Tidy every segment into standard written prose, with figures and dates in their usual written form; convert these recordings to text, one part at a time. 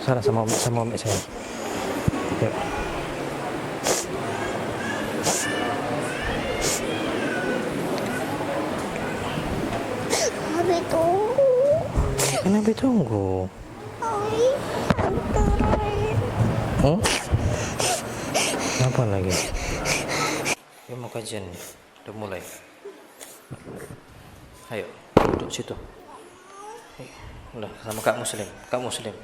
Sana sama Umi saya. Yuk. Abi tunggu. Kenapa tunggu? Abi anterin. Apa lagi? Ya mau kajian nih. Udah mulai. Ayo, duduk situ. Udah sama Kak Muslim. Kak Muslim.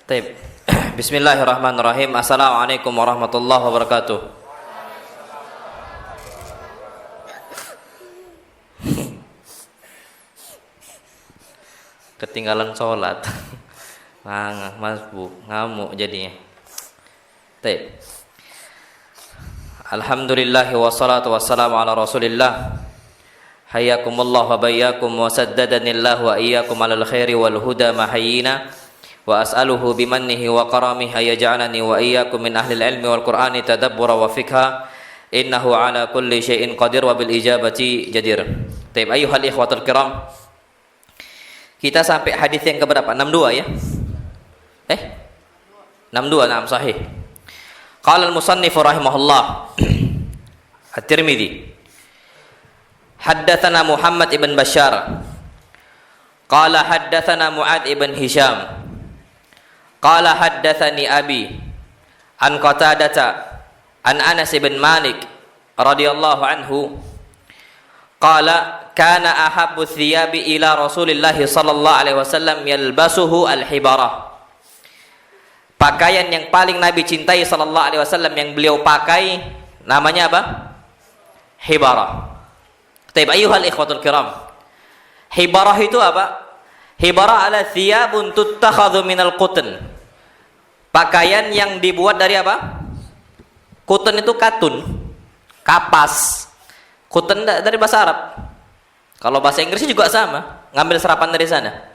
Taib. Bismillahirrahmanirrahim. Assalamualaikum warahmatullahi wabarakatuh. Ketinggalan sholat. Masbuk, ngamuk jadinya. Taib. Alhamdulillah wassalatu wassalamu ala Rasulillah. Hayyakumullah wa bayyakum wa saddadanillah wa iyyakum alal khairi wal huda mahayyina. Wa as'aluhu bimannihi wa karamihi ayaj'alani wa iyyakum min ahlil ilmi wal qur'ani tadabbura wa fikha innahu ala kulli syai'in qadir wa bil ijabati jadir. Taib ayyuhal ikhwatul kiram, kita sampai hadis yang keberapa? 62 ya? 62, na'am sahih. Qala al-musannif rahimahullah At-Tirmidzi haddatsana Muhammad ibn Bashar qala haddatsana Mu'ad ibn Hisham qala haddatsani abi an Qatadata an Anas ibn Malik radhiyallahu anhu qala kana ahabbu thiyabi ila Rasulillah sallallahu alaihi wasallam yalbasuhu al-hibarah. Pakaian yang paling Nabi cintai sallallahu alaihi wasallam yang beliau pakai namanya apa? Hibarah. Taib ayyuhal ikhwatul kiram. Hibarah itu apa? Hibarah ala thiyabun tuttakhadhu minal qutn. Pakaian yang dibuat dari apa? Qutn itu katun, kapas. Qutn dari bahasa Arab. Kalau bahasa Inggrisnya juga sama, ngambil serapan dari sana.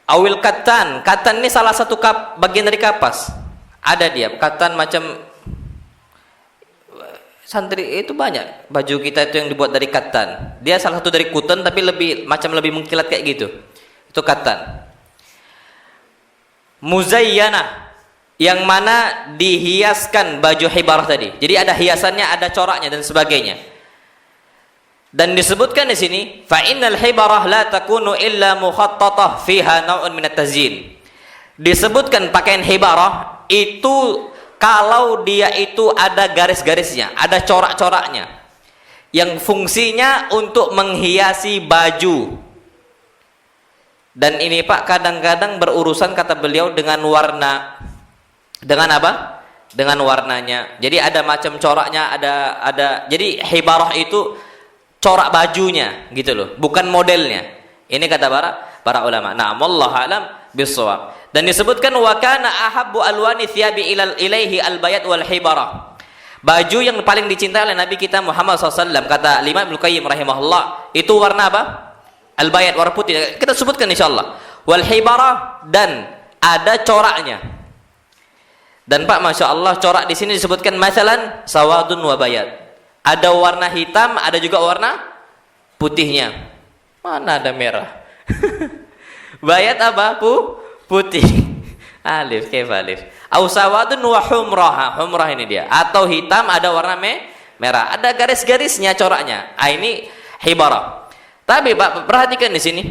Awil katan, katan ini salah satu bagian dari kapas. Ada dia, katan macam santri itu banyak. Baju kita itu yang dibuat dari katan. Dia salah satu dari kuten tapi lebih mengkilat kayak gitu. Itu katan. Muzayyana, yang mana dihiaskan baju hibarah tadi. Jadi ada hiasannya, ada coraknya dan sebagainya. Dan disebutkan di sini, fa innal hibarah la takunu illa mukhattatah fiha naw'un min at-tazyin. Disebutkan pakaian hibarah itu kalau dia itu ada garis-garisnya, ada corak-coraknya yang fungsinya untuk menghiasi baju. Dan ini Pak kadang-kadang berurusan kata beliau dengan warna. Dengan apa? Dengan warnanya. Jadi ada macam coraknya, ada. Jadi hibarah itu corak bajunya gitu loh, bukan modelnya. Ini kata para ulama. Nah, wallahu alam bissawab. Dan disebutkan wa kana ahabbu alwani thiyabi ilaihi albayat wal hibarah. Baju yang paling dicintai oleh Nabi kita Muhammad SAW, kata Imam Ibnu Qayyim rahimahullah, itu warna apa? Albayat, warna putih. Kita sebutkan insyaallah. Wal hibarah, dan ada coraknya. Dan Pak, masya Allah, corak di sini disebutkan masalan sawadun wa bayat. Ada warna hitam, ada juga warna putihnya. Mana ada merah? Bayat apa? Putih. Alif, kaif alif. Au sawadun wa humrah. Humrah ini dia. Atau hitam, ada warna merah. Ada garis-garisnya, coraknya. Ini hibarah. Tapi Pak, perhatikan di sini.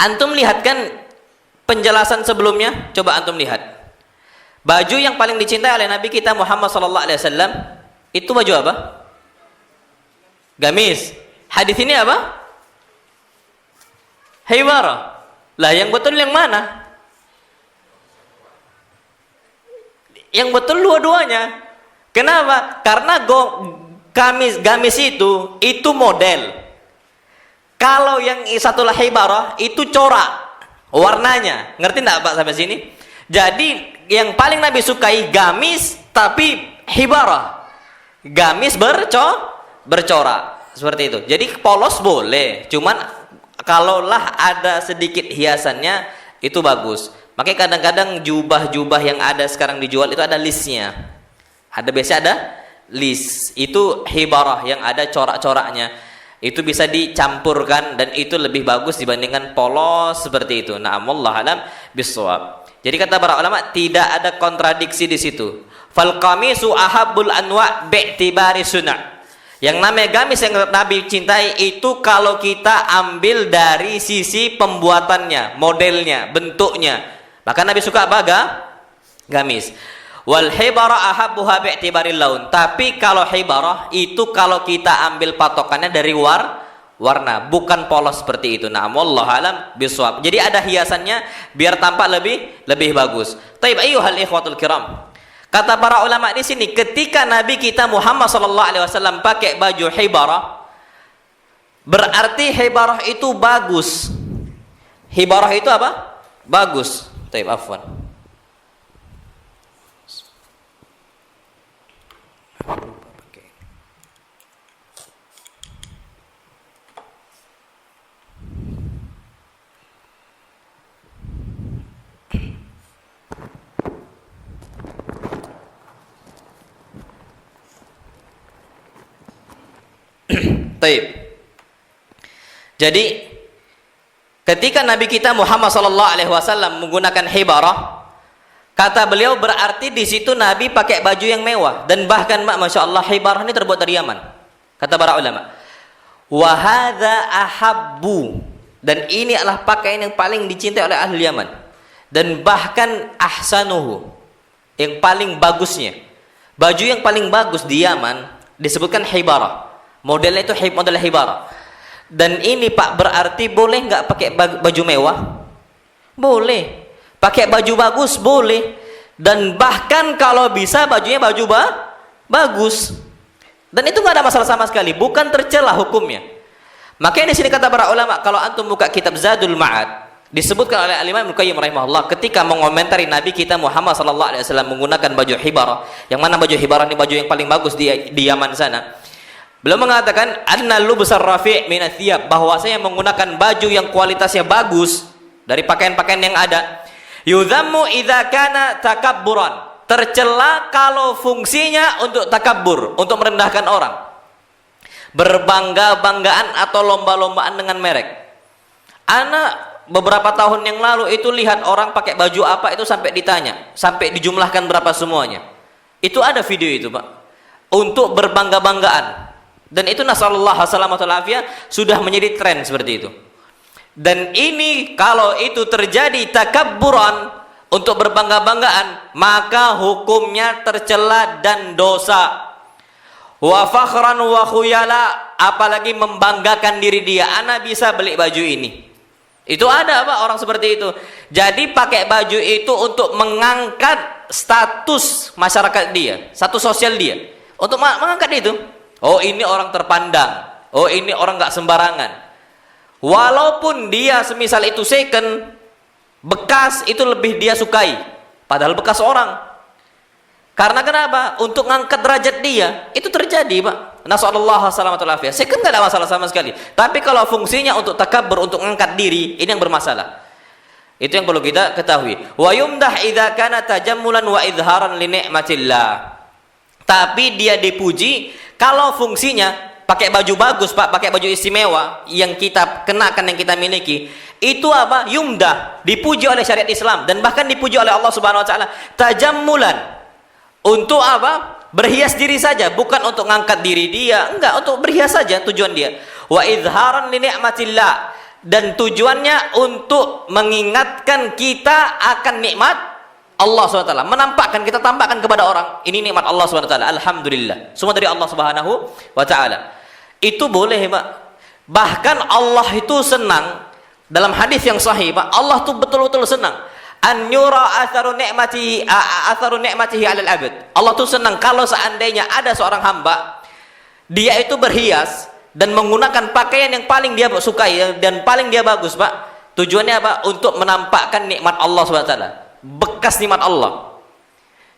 Antum lihat kan penjelasan sebelumnya. Coba antum lihat. Baju yang paling dicintai oleh Nabi kita Muhammad sallallahu alaihi wasallam itu baju apa? Gamis. Hadis ini apa? Hibarah. Lah yang betul yang mana? Yang betul dua-duanya. Kenapa? Karena gamis itu model. Kalau yang satulah hibarah itu corak warnanya. Ngerti enggak Pak sampai sini? Jadi yang paling Nabi sukai gamis tapi hibarah. Gamis bercorak seperti itu. Jadi polos boleh, cuman kalaulah ada sedikit hiasannya itu bagus. Makanya kadang-kadang jubah-jubah yang ada sekarang dijual itu ada listnya. Biasanya ada list. Itu hibarah yang ada corak-coraknya. Itu bisa dicampurkan dan itu lebih bagus dibandingkan polos seperti itu. Na'am, wallahu alam bissawab. Jadi kata para ulama tidak ada kontradiksi di situ. Fal qamisu ahabbul anwa' bi'tibari sunnah. Yang namanya gamis yang Nabi cintai itu kalau kita ambil dari sisi pembuatannya, modelnya, bentuknya. Maka Nabi suka apa? Gamis. Wal hibarah ahabbuha bi'tibari laun. Tapi kalau hibarah itu kalau kita ambil patokannya dari warna, bukan polos seperti itu. Na'am, wallahu alam bisawab. Jadi ada hiasannya biar tampak lebih bagus. Taib ayyuhal ikhwatul kiram. Kata para ulama di sini, ketika Nabi kita Muhammad sallallahu alaihi wasallam pakai baju hibarah, berarti hibarah itu bagus. Hibarah itu apa? Bagus. Taib, afwan. Taib. Jadi ketika Nabi kita Muhammad sallallahu alaihi wasallam menggunakan hibarah, kata beliau berarti di situ Nabi pakai baju yang mewah dan bahkan masya Allah hibarah ini terbuat dari Yaman. Kata para ulama, wa hadza ahabbu, dan ini adalah pakaian yang paling dicintai oleh ahli Yaman dan bahkan ahsanuhu, yang paling bagusnya. Baju yang paling bagus di Yaman disebutkan hibarah. Modelnya itu model hibarah. Dan ini Pak berarti boleh nggak pakai baju mewah? Boleh. Pakai baju bagus boleh. Dan bahkan kalau bisa bajunya baju bagus. Dan itu nggak ada masalah sama sekali. Bukan tercela hukumnya. Makanya di sini kata para ulama, kalau antum buka kitab Zadul Ma'ad, disebutkan oleh Al-Imam Ibnu Qayyim rahimahullah ketika mengomentari Nabi kita Muhammad sallallahu alaihi wasallam menggunakan baju hibarah, yang mana baju hibarah ini baju yang paling bagus di Yaman sana. Beliau mengatakan anna lubsar rafi' min athiyab, bahwasanya menggunakan baju yang kualitasnya bagus dari pakaian-pakaian yang ada, yudhammu idza kana takabburan, tercela kalau fungsinya untuk takabbur, untuk merendahkan orang, berbangga-banggaan atau lomba-lombaan dengan merek. Anak beberapa tahun yang lalu itu lihat orang pakai baju apa itu sampai ditanya, sampai dijumlahkan berapa semuanya. Itu ada video itu Pak, untuk berbangga-banggaan. Dan itu nasallallahu alaihi afiyah sudah menjadi tren seperti itu. Dan ini kalau itu terjadi takabburan, untuk berbangga-banggaan, maka hukumnya tercela dan dosa. Wa fakhran wa khuyala, apalagi membanggakan diri dia, ana bisa beli baju ini. Itu ada Pak orang seperti itu. Jadi pakai baju itu untuk mengangkat status masyarakat dia, status sosial dia, untuk mengangkat itu. Oh ini orang terpandang, oh ini orang nggak sembarangan. Walaupun dia semisal itu second, bekas itu lebih dia sukai, padahal bekas orang. Karena kenapa? Untuk ngangkat derajat dia, itu terjadi Pak. Nasallallahu alaihi afiyah. Second nggak ada masalah sama sekali. Tapi kalau fungsinya untuk takabbur, untuk ngangkat diri, ini yang bermasalah. Itu yang perlu kita ketahui. Wa yumdah idza kana tajammulan wa idharan li ni'matillah. Tapi dia dipuji kalau fungsinya pakai baju bagus Pak, pakai baju istimewa yang kita kenakan, yang kita miliki, itu apa? Yumdah, dipuji oleh syariat Islam dan bahkan dipuji oleh Allah Subhanahu wa taala. Tajammulan, untuk apa? Berhias diri saja, bukan untuk ngangkat diri dia, enggak, untuk berhias saja tujuan dia. Wa idharan li ni'matillah, dan tujuannya untuk mengingatkan kita akan nikmat Allah SWT, menampakkan, kita tampakkan kepada orang, ini nikmat Allah SWT, alhamdulillah, semua dari Allah Subhanahu wa ta'ala. Itu boleh Pak. Bahkan Allah itu senang, dalam hadis yang sahih Pak, Allah tuh betul-betul senang an yura atharu ni'matihi 'alal 'abd. Allah tuh senang kalau seandainya ada seorang hamba, dia itu berhias dan menggunakan pakaian yang paling dia sukai dan paling dia bagus Pak. Tujuannya apa? Untuk menampakkan nikmat Allah SWT, bekas nikmat Allah.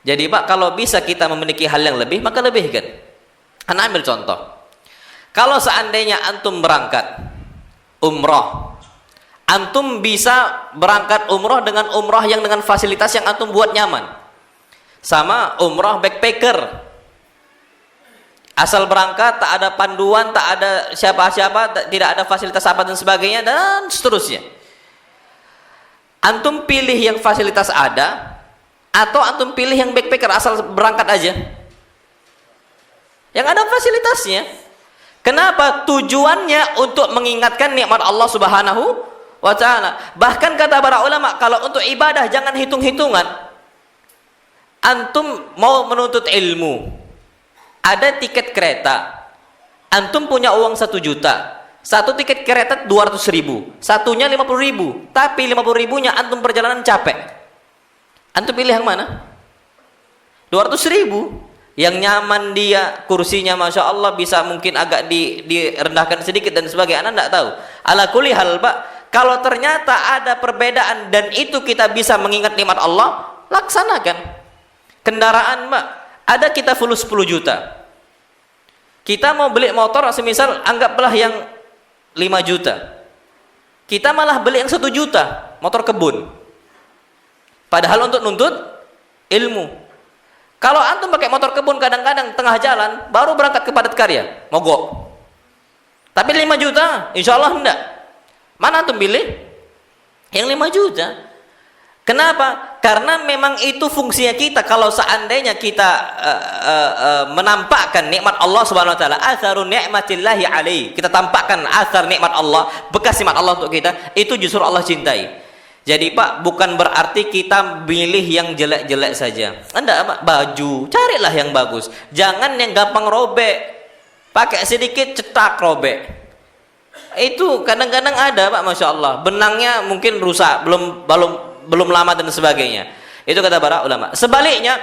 Jadi Pak, kalau bisa kita memiliki hal yang lebih, maka lebihkan. Ana ambil contoh. Kalau seandainya antum berangkat umroh, antum bisa berangkat umroh dengan umroh yang dengan fasilitas yang antum buat nyaman, sama umroh backpacker. Asal berangkat, tak ada panduan, tak ada siapa-siapa, tidak ada fasilitas apa dan sebagainya, dan seterusnya. Antum pilih yang fasilitas ada, atau antum pilih yang backpacker asal berangkat aja? Yang ada fasilitasnya. Kenapa? Tujuannya untuk mengingatkan nikmat Allah Subhanahu wa ta'ala. Bahkan kata para ulama, kalau untuk ibadah jangan hitung-hitungan. Antum mau menuntut ilmu, ada tiket kereta, antum punya uang 1 juta, satu tiket kereta 200.000, satunya 50.000, tapi 50.000-nya antum perjalanan capek, antum pilih yang mana? 200.000 yang nyaman, dia kursinya masya Allah, bisa mungkin agak direndahkan sedikit dan sebagainya, anda tidak tahu. Ala kulli hal pak, kalau ternyata ada perbedaan dan itu kita bisa mengingat nikmat Allah, laksanakan. Kendaraan pak, ada kita full 10 juta, kita mau beli motor semisal anggaplah yang 5 juta, kita malah beli yang 1 juta, motor kebun, padahal untuk nuntut ilmu. Kalau antum pakai motor kebun, kadang-kadang tengah jalan baru berangkat ke padat karya, mogok, tapi 5 juta insya Allah enggak. Mana antum pilih? Yang 5 juta. Kenapa? Karena memang itu fungsinya kita. Kalau seandainya kita menampakkan nikmat Allah Subhanahu wa taala, atharu ni'matillahi alaihi, kita tampakkan athar nikmat Allah, bekas nikmat Allah untuk kita, itu justru Allah cintai. Jadi Pak, bukan berarti kita pilih yang jelek-jelek saja. Anda Pak, baju carilah yang bagus, jangan yang gampang robek, pakai sedikit cetak robek. Itu kadang-kadang ada Pak, masya Allah, benangnya mungkin rusak, belum lama dan sebagainya. Itu kata para ulama. Sebaliknya,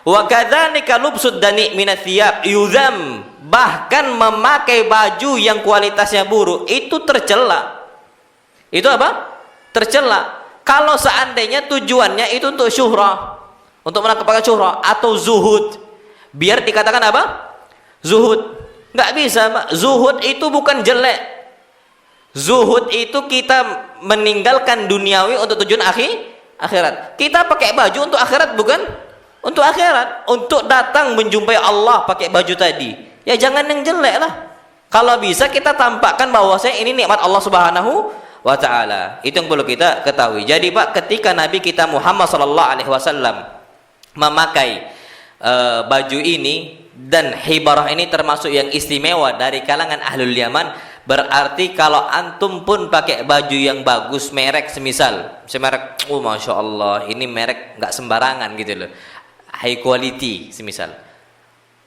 wa kadzalika lubsud dani minats thiyab yuzam, bahkan memakai baju yang kualitasnya buruk itu tercela. Itu apa? Tercela. Kalau seandainya tujuannya itu untuk syuhrah, untuk mendapatkan syuhrah atau zuhud, biar dikatakan apa? Zuhud. Nggak bisa Pak. Zuhud itu bukan jelek. Zuhud itu kita meninggalkan duniawi untuk tujuan akhirat. Kita pakai baju untuk akhirat, bukan untuk akhirat, untuk datang menjumpai Allah pakai baju tadi. Ya jangan yang jelek lah. Kalau bisa kita tampakkan bahwasanya ini nikmat Allah Subhanahu wa ta'ala. Itu yang perlu kita ketahui. Jadi Pak, ketika Nabi kita Muhammad sallallahu alaihi wasallam memakai baju ini, dan hibarah ini termasuk yang istimewa dari kalangan ahlul Yaman, berarti kalau antum pun pakai baju yang bagus, merek semisal, semerek, oh masya Allah, ini merek nggak sembarangan gitu loh, high quality semisal,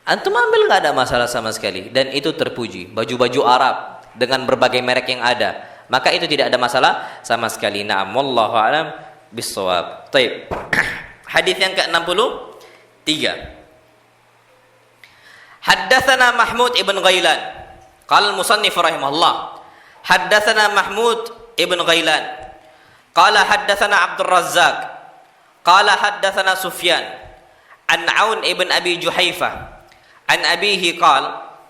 antum ambil nggak ada masalah sama sekali, dan itu terpuji. Baju-baju Arab dengan berbagai merek yang ada, maka itu tidak ada masalah sama sekali. Na'am, wallahu a'lam bissawab. Taib. Hadis yang ke-63. Haddatsana Mahmud ibn Ghailan. Qala al-musannif rahimahullah, haddatsana Mahmud ibn Ghailan. Qala haddatsana Abdul Razzaq. Qala haddatsana Sufyan an Aun ibn Abi Juhaifah an abihi qala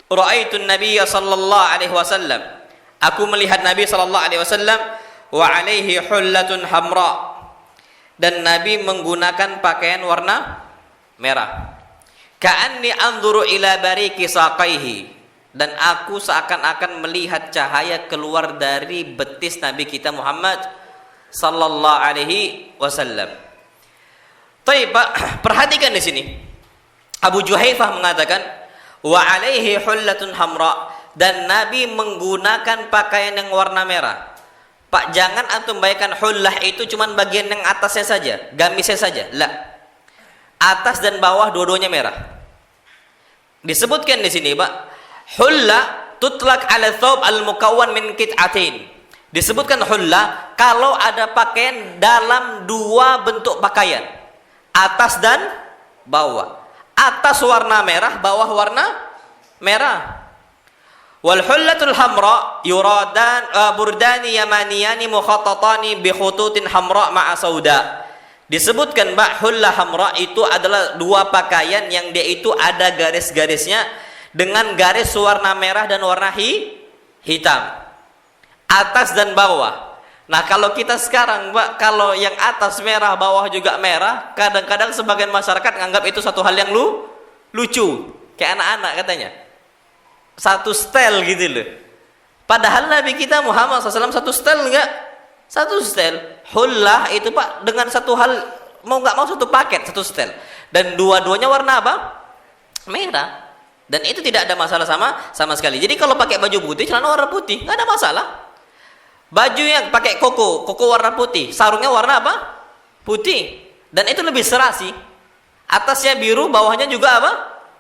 ra'aitu an-nabiy sallallahu alaihi wasallam, aku melihat Nabi sallallahu alaihi wasallam, wa alaihi hullatun hamra, dan Nabi menggunakan pakaian warna merah. Ka'anni anzuru ila bariki saqaihi, dan aku seakan-akan melihat cahaya keluar dari betis Nabi kita Muhammad sallallahu alaihi wasallam. Baik, Pak, perhatikan di sini. Abu Juhaifah mengatakan wa alaihi hullatun hamra, dan Nabi menggunakan pakaian yang warna merah. Pak, jangan antum bayangkan hullah itu cuman bagian yang atasnya saja, gamisnya saja. La. Atas dan bawah dua-duanya merah. Disebutkan di sini, Pak, hulla tutlaq ala thawb al-mukawwan min qit'atin. Disebutkan hulla kalau ada pakaian dalam dua bentuk pakaian, atas dan bawah. Atas warna merah, bawah warna merah. Wal hullatul hamra yuradan burdani yamaniyani mukhattatani bi khututin hamra ma'a sauda. Disebutkan Mbak, hullah hamra itu adalah dua pakaian yang dia itu ada garis-garisnya dengan garis warna merah dan warna hitam, atas dan bawah. Nah, kalau kita sekarang Mbak, kalau yang atas merah, bawah juga merah, kadang-kadang sebagian masyarakat menganggap itu satu hal yang lucu. kayak anak-anak katanya. Satu style gitu loh. Padahal Nabi kita Muhammad SAW satu style enggak? Satu style. Hullah itu Pak dengan satu hal, mau nggak mau satu paket, satu style. Dan dua-duanya warna apa? Merah. Dan itu tidak ada masalah sama sekali. Jadi kalau pakai baju putih, celana warna putih, nggak ada masalah. Baju yang pakai koko warna putih, sarungnya warna apa? Putih. Dan itu lebih serasi. Atasnya biru, bawahnya juga apa?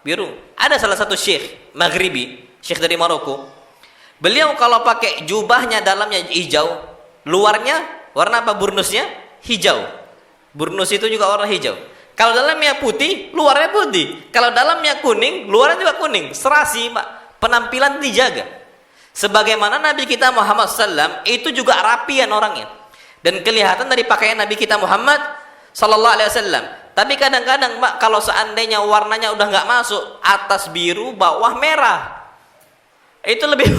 Biru. Ada salah satu syekh Maghribi, syekh dari Maroko. Beliau kalau pakai jubahnya dalamnya hijau, luarnya warna apa? Burnusnya hijau. Burnus itu juga warna hijau. Kalau dalamnya putih, luarnya putih. Kalau dalamnya kuning, luarnya juga kuning. Serasi, Pak. Penampilan dijaga. Sebagaimana Nabi kita Muhammad SAW itu juga rapian orangnya. Dan kelihatan dari pakaian Nabi kita Muhammad Sallallahu Alaihi Wasallam. Tapi kadang-kadang Pak, kalau seandainya warnanya udah nggak masuk, atas biru, bawah merah, itu lebih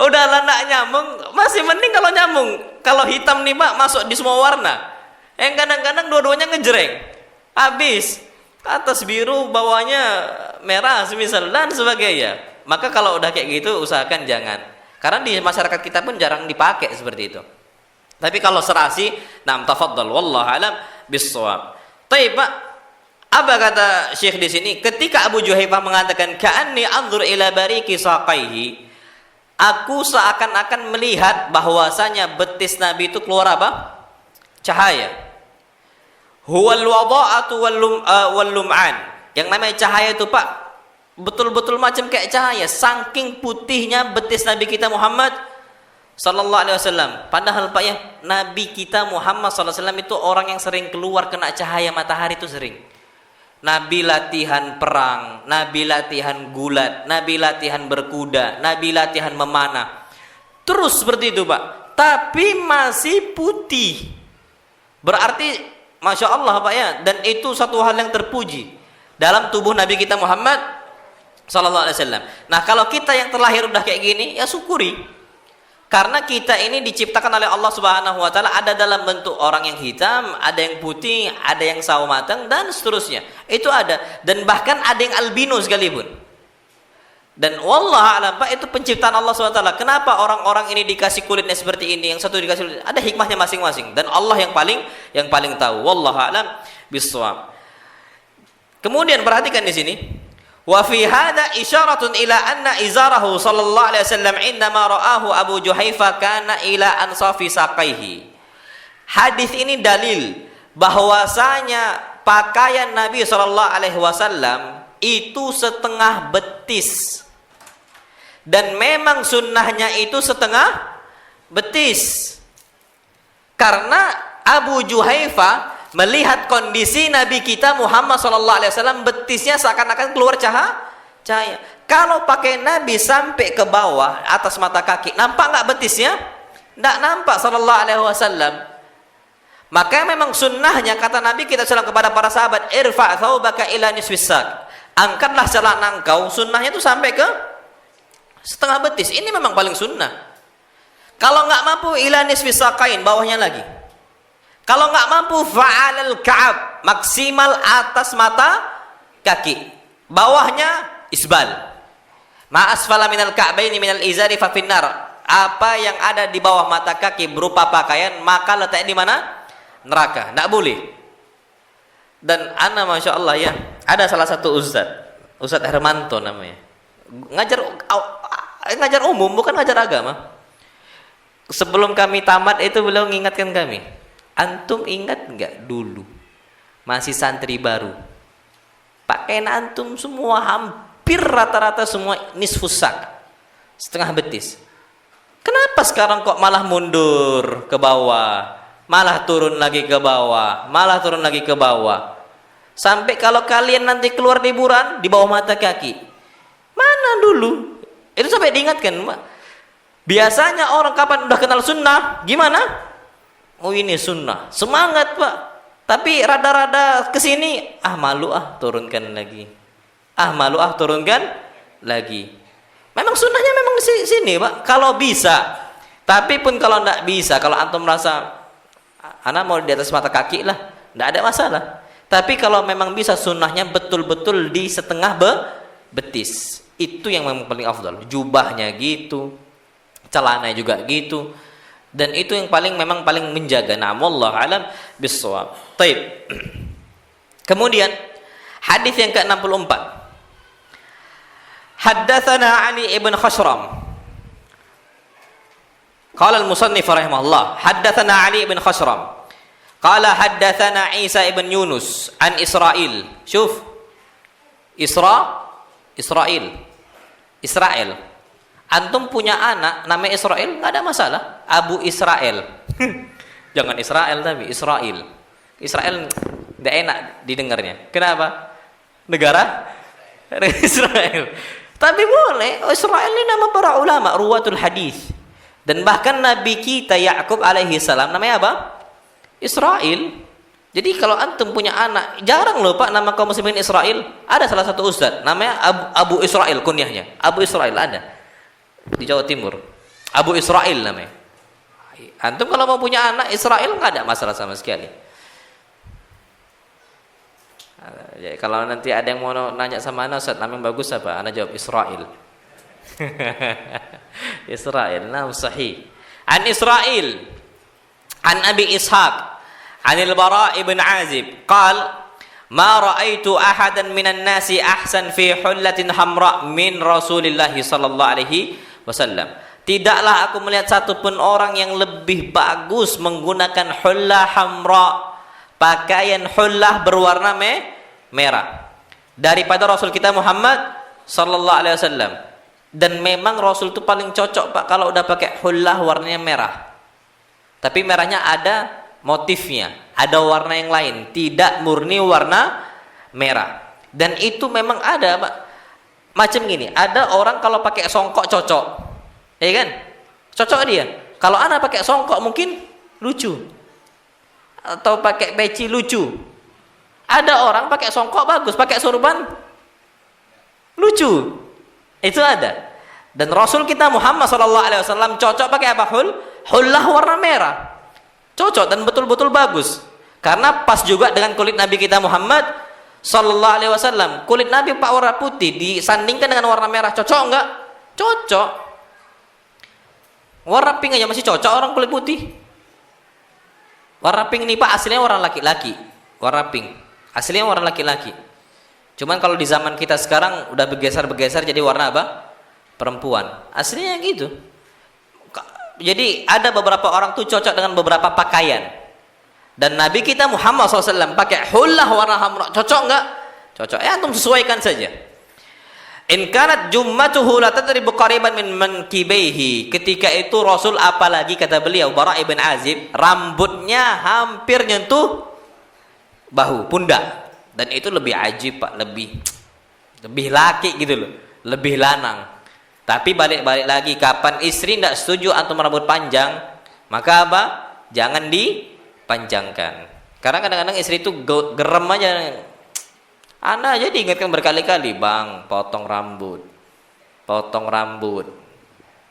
udah nggak nyambung. Masih mending kalau nyambung. Kalau hitam nih Pak masuk di semua warna. Yang kadang-kadang dua-duanya ngejreng. Habis atas biru, bawahnya merah, semisal dan sebagainya. Maka kalau udah kayak gitu usahakan jangan. Karena di masyarakat kita pun jarang dipakai seperti itu. Tapi kalau serasi, na'am tafaddal wallahu alam bis-shawab. Baik, Pak. Apa kata Syekh di sini? Ketika Abu Juhaifah mengatakan ka'anni anzur ila bariki saqaihi, aku seakan-akan melihat bahwasanya betis Nabi itu keluar apa? Cahaya. Huwal wada'atu wal lum'an. Yang namanya cahaya itu, Pak, betul-betul macam kayak cahaya, saking putihnya betis Nabi kita Muhammad Sallallahu Alaihi Wasallam. Padahal Pak ya, Nabi kita Muhammad Sallallahu Alaihi Wasallam itu orang yang sering keluar kena cahaya matahari itu sering. Nabi latihan perang, Nabi latihan gulat, Nabi latihan berkuda, Nabi latihan memanah. Terus seperti itu Pak. Tapi masih putih. Berarti Masya Allah Pak ya. Dan itu satu hal yang terpuji dalam tubuh Nabi kita Muhammad Sallallahu Alaihi Wasallam. Nah kalau kita yang terlahir udah kayak gini, ya syukuri. Karena kita ini diciptakan oleh Allah Subhanahu wa taala ada dalam bentuk orang yang hitam, ada yang putih, ada yang sawo matang dan seterusnya. Itu ada, dan bahkan ada yang albino sekalipun. Dan wallah alam Pak, itu penciptaan Allah Subhanahu wa taala. Kenapa orang-orang ini dikasih kulitnya seperti ini, yang satu dikasih kulit? Ada hikmahnya masing-masing dan Allah yang paling tahu. Wallahu alam bissawab. Kemudian perhatikan di sini. Wa fi hadha isyaratun ila anna izarahu sallallahu alaihi wasallam indama ra'ahu Abu Juhaifah kana ila ansafi saqaihi. Hadis ini dalil bahwasanya pakaian Nabi sallallahu alaihi wasallam itu setengah betis. Dan memang sunnahnya itu setengah betis. Karena Abu Juhaifah melihat kondisi Nabi kita Muhammad SAW betisnya seakan-akan keluar cahaya. Kalau pakai Nabi sampai ke bawah atas mata kaki, nampak nggak betisnya? Nggak nampak Sallallahu Alaihi Wasallam. Maka memang sunnahnya kata Nabi kita SAW kepada para sahabat, irfa' thawbaka ila nisfis saq. Angkatlah celana engkau, sunnahnya itu sampai ke setengah betis. Ini memang paling sunnah. Kalau nggak mampu ila nisfis saqain, bawahnya lagi. Kalau nggak mampu fa'alal ka'ab, maksimal atas mata kaki. Bawahnya isbal. Ma asfala minal ka'baini minal izari fa finnar. Apa yang ada di bawah mata kaki berupa pakaian, maka letaknya di mana? Neraka. Nggak boleh. Dan ana Masya Allah ya, ada salah satu Ustadz Hermanto namanya. Ngajar umum, bukan ngajar agama. Sebelum kami tamat itu beliau mengingatkan kami. Antum ingat enggak dulu masih santri baru, pakaian antum semua hampir rata-rata semua nisfus sak, setengah betis. Kenapa sekarang kok malah mundur ke bawah, malah turun lagi ke bawah, malah turun lagi ke bawah, sampai kalau kalian nanti keluar liburan di bawah mata kaki? Mana dulu? Itu sampai diingatkan Pak. Biasanya orang kapan udah kenal sunnah gimana? Oh ini sunnah, semangat Pak. Tapi rada-rada kesini, malu turunkan lagi. Malu turunkan lagi. Memang sunnahnya memang di sini Pak. Kalau bisa. Tapi pun kalau tidak bisa, kalau antum merasa anak mau di atas mata kaki lah, tidak ada masalah. Tapi kalau memang bisa sunnahnya betul-betul di setengah betis. Itu yang memang paling afdal. Jubahnya gitu, celana juga gitu. Dan itu yang memang paling menjaga. Nah, wallahu alam bissawab. Baik. Kemudian hadis yang ke-64. Haddatsana Ali ibn Khashram. Qala al-musannif rahimahullah, haddatsana Ali ibn Khashram. Qala haddatsana Isa ibn Yunus an Israil. Syuf. Israel. Antum punya anak namanya Israel, enggak ada masalah. Abu Israel. Jangan Israel tapi Israel. Israel enggak enak didengarnya. Kenapa? Negara Israel. Tapi boleh. Israel ini nama para ulama, ruwatul hadis. Dan bahkan Nabi kita Yakub alaihi salam namanya apa? Israel. Jadi kalau antum punya anak, jarang loh Pak nama kaum muslimin Israel. Ada salah satu ustaz namanya Abu Israel kunyahnya. Abu Israel ada di Jawa Timur. Abu Israel namanya. Antum kalau mau punya anak Israel nggak ada masalah sama sekali. Jadi kalau nanti ada yang mau nanya sama anak Ustaz, nama yang bagus apa? Anak jawab Israel. Israel, nama sahih. An Israel, an Abi Ishaq. عن البراء بن عازب قال ما رأيت أحدا من الناس أحسن في حلة حمراء من رسول الله صلى الله عليه وسلم. Tidaklah aku melihat satupun orang yang lebih bagus menggunakan hullah hamra, pakaian hullah berwarna merah daripada Rasul kita Muhammad sallallahu alaihi wasallam. Dan memang Rasul itu paling cocok Pak kalau udah pakai hullah warnanya merah. Tapi merahnya ada motifnya, ada warna yang lain, tidak murni warna merah. Dan itu memang ada Pak. Macam gini, ada orang kalau pakai songkok cocok, ya kan? Cocok dia. Kalau anak pakai songkok mungkin lucu, atau pakai peci lucu. Ada orang pakai songkok bagus, pakai sorban lucu. Itu ada. Dan Rasul kita Muhammad SAW cocok pakai apa? Hullah warna merah. Cocok dan betul-betul bagus. Karena pas juga dengan kulit Nabi kita Muhammad sallallahu alaihi wasallam. Kulit Nabi Pak warna putih disandingkan dengan warna merah, cocok enggak? Cocok. Warna pink aja masih cocok orang kulit putih. Warna pink ini Pak aslinya warna laki-laki. Warna pink. Aslinya warna laki-laki. Cuman kalau di zaman kita sekarang udah bergeser jadi warna apa? Perempuan. Aslinya gitu. Jadi ada beberapa orang tuh cocok dengan beberapa pakaian. Dan Nabi kita Muhammad SAW pakai hullah warna hamra. Cocok enggak? Cocok. Antum sesuaikan saja. In kanat jummatuhu la tadribu qariban min mankibaihi. Ketika itu Rasul, apalagi kata beliau Bara' ibn Azib, rambutnya hampir nyentuh bahu, pundak. Dan itu lebih ajib Pak, lebih laki gitu loh, lebih lanang. Tapi balik-balik lagi, kapan istri tidak setuju antum rambut panjang, maka apa? Jangan dipanjangkan. Karena kadang-kadang istri itu gerem aja. Ana aja diingatkan berkali-kali, bang, potong rambut.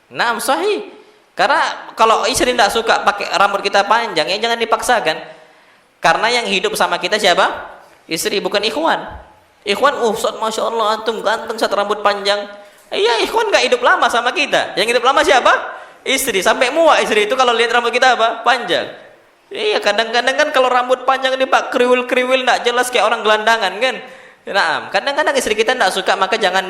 Nah, sahih. Karena kalau istri tidak suka pakai rambut kita panjang, ya jangan dipaksakan. Karena yang hidup sama kita siapa? Istri, bukan ikhwan. Ikhwan, Ustaz, masya Allah, antum ganteng saat rambut panjang. Iya, ikhwan gak hidup lama sama kita. Yang hidup lama siapa? Istri. Sampai muak istri itu kalau lihat rambut kita apa? Panjang. Iya, kadang-kadang kan kalau rambut panjang ini Pak, kriwil-kriwil gak jelas kayak orang gelandangan kan. Nah, kadang-kadang istri kita tidak suka, maka jangan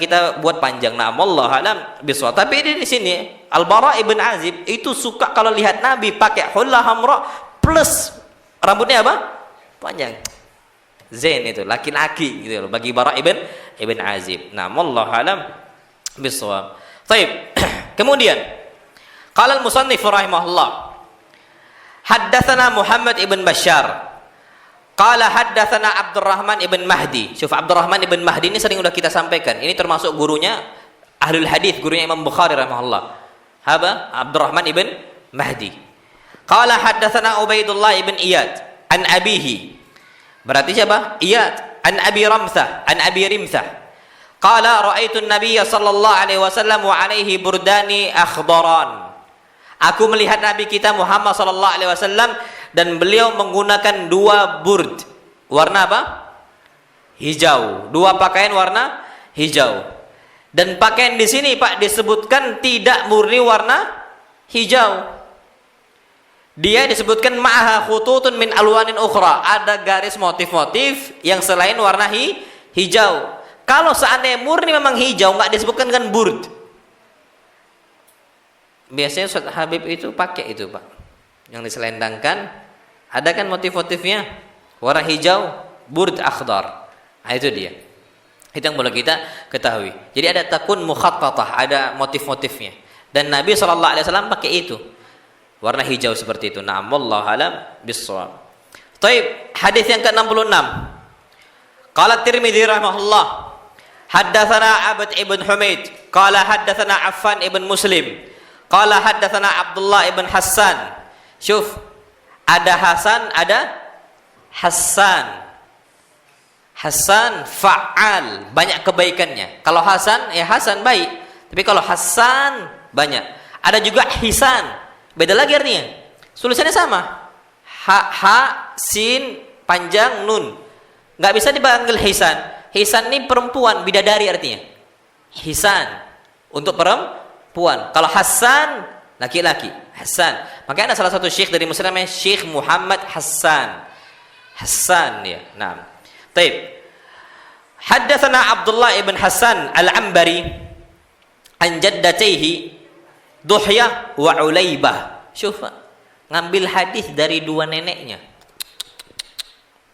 kita buat panjang. Nah, wallahu alam bisawab. Tapi di sini Al-Bara' ibn Azib itu suka kalau lihat Nabi pakai hullah hamra plus rambutnya apa? Panjang. Zain itu laki-laki gitu loh bagi Bara' ibn Azib. Nah, wallahu alam bisawab. Baik. Kemudian qala al-musannif rahimahullah, haddatsana Muhammad ibn Bashar qala haddatsana Abdurrahman ibn Mahdi. Syuf, Abdurrahman ibn Mahdi ini sering sudah kita sampaikan. Ini termasuk gurunya Ahlul Hadis, gurunya Imam Bukhari rahimahullah. Haba Abdurrahman ibn Mahdi. Qala haddatsana Ubaidullah ibn Iyad an abihi. Berarti siapa? Iyad an Abi Ramthah an Abi Rimthah. Qala ra'aitu an-nabiy sallallahu alaihi wasallam wa alaihi burdani akhdaran. Aku melihat Nabi kita Muhammad sallallahu alaihi wasallam dan beliau menggunakan dua burd. Warna apa? Hijau. Dua pakaian warna hijau. Dan pakaian di sini Pak disebutkan tidak murni warna hijau. Dia disebutkan ma'aha khututun min alwanin ukhra, ada garis motif-motif yang selain warna hijau. Kalau seandainya murni memang hijau, nggak disebutkan dengan burd. Biasanya Ustaz Habib itu pakai itu Pak, yang diselendangkan ada kan motif-motifnya warna hijau, burd akhdar. Nah, itu dia, itu yang boleh kita ketahui. Jadi ada takun mukhattatah, ada motif-motifnya, dan Nabi SAW pakai itu warna hijau seperti itu. Na'am, wallahu alam bissawab. Taib, hadis yang ke-66. Qala Tirmidzi rahimahullah, haddatsana Abd ibn Humaid qala haddatsana Affan ibn Muslim qala haddatsana Abdullah ibn Hassan. Syuf, ada Hasan, ada Hassan. Hasan fa'al, banyak kebaikannya. Kalau Hasan, ya Hasan baik. Tapi kalau Hasan banyak. Ada juga Hisan, beda lagi artinya. Tulisannya sama. Ha, sin, panjang, nun. Nggak bisa dipanggil Hisan. Hisan ini perempuan, bidadari artinya. Hisan untuk perempuan. Kalau Hasan, laki-laki. Hasan. Makanya ada salah satu syekh dari Mesir namanya Syekh Muhammad Hassan. Hassan ya. Nah. Taib. Haddatsana Abdullah ibn Hassan Al-Ambari an jaddatayhi Duhyah wa Ulaibah. Syuf, ngambil hadis dari dua neneknya.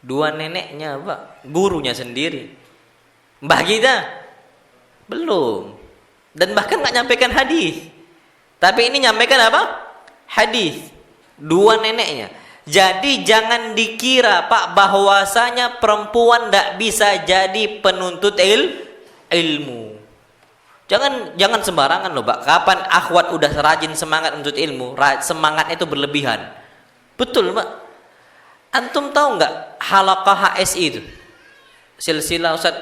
Dua neneknya, Pak. Gurunya sendiri. Mbah kita belum. Dan bahkan nggak nyampaikan hadis. Tapi ini nyampaikan apa? Hadis. Dua neneknya. Jadi jangan dikira Pak bahwasanya perempuan tidak bisa jadi penuntut ilmu. Jangan sembarangan loh Pak. Kapan akhwat udah rajin semangat untuk ilmu, semangatnya itu berlebihan. Betul Pak. Antum tahu nggak halaqah HSI itu? Silsilah Ustaz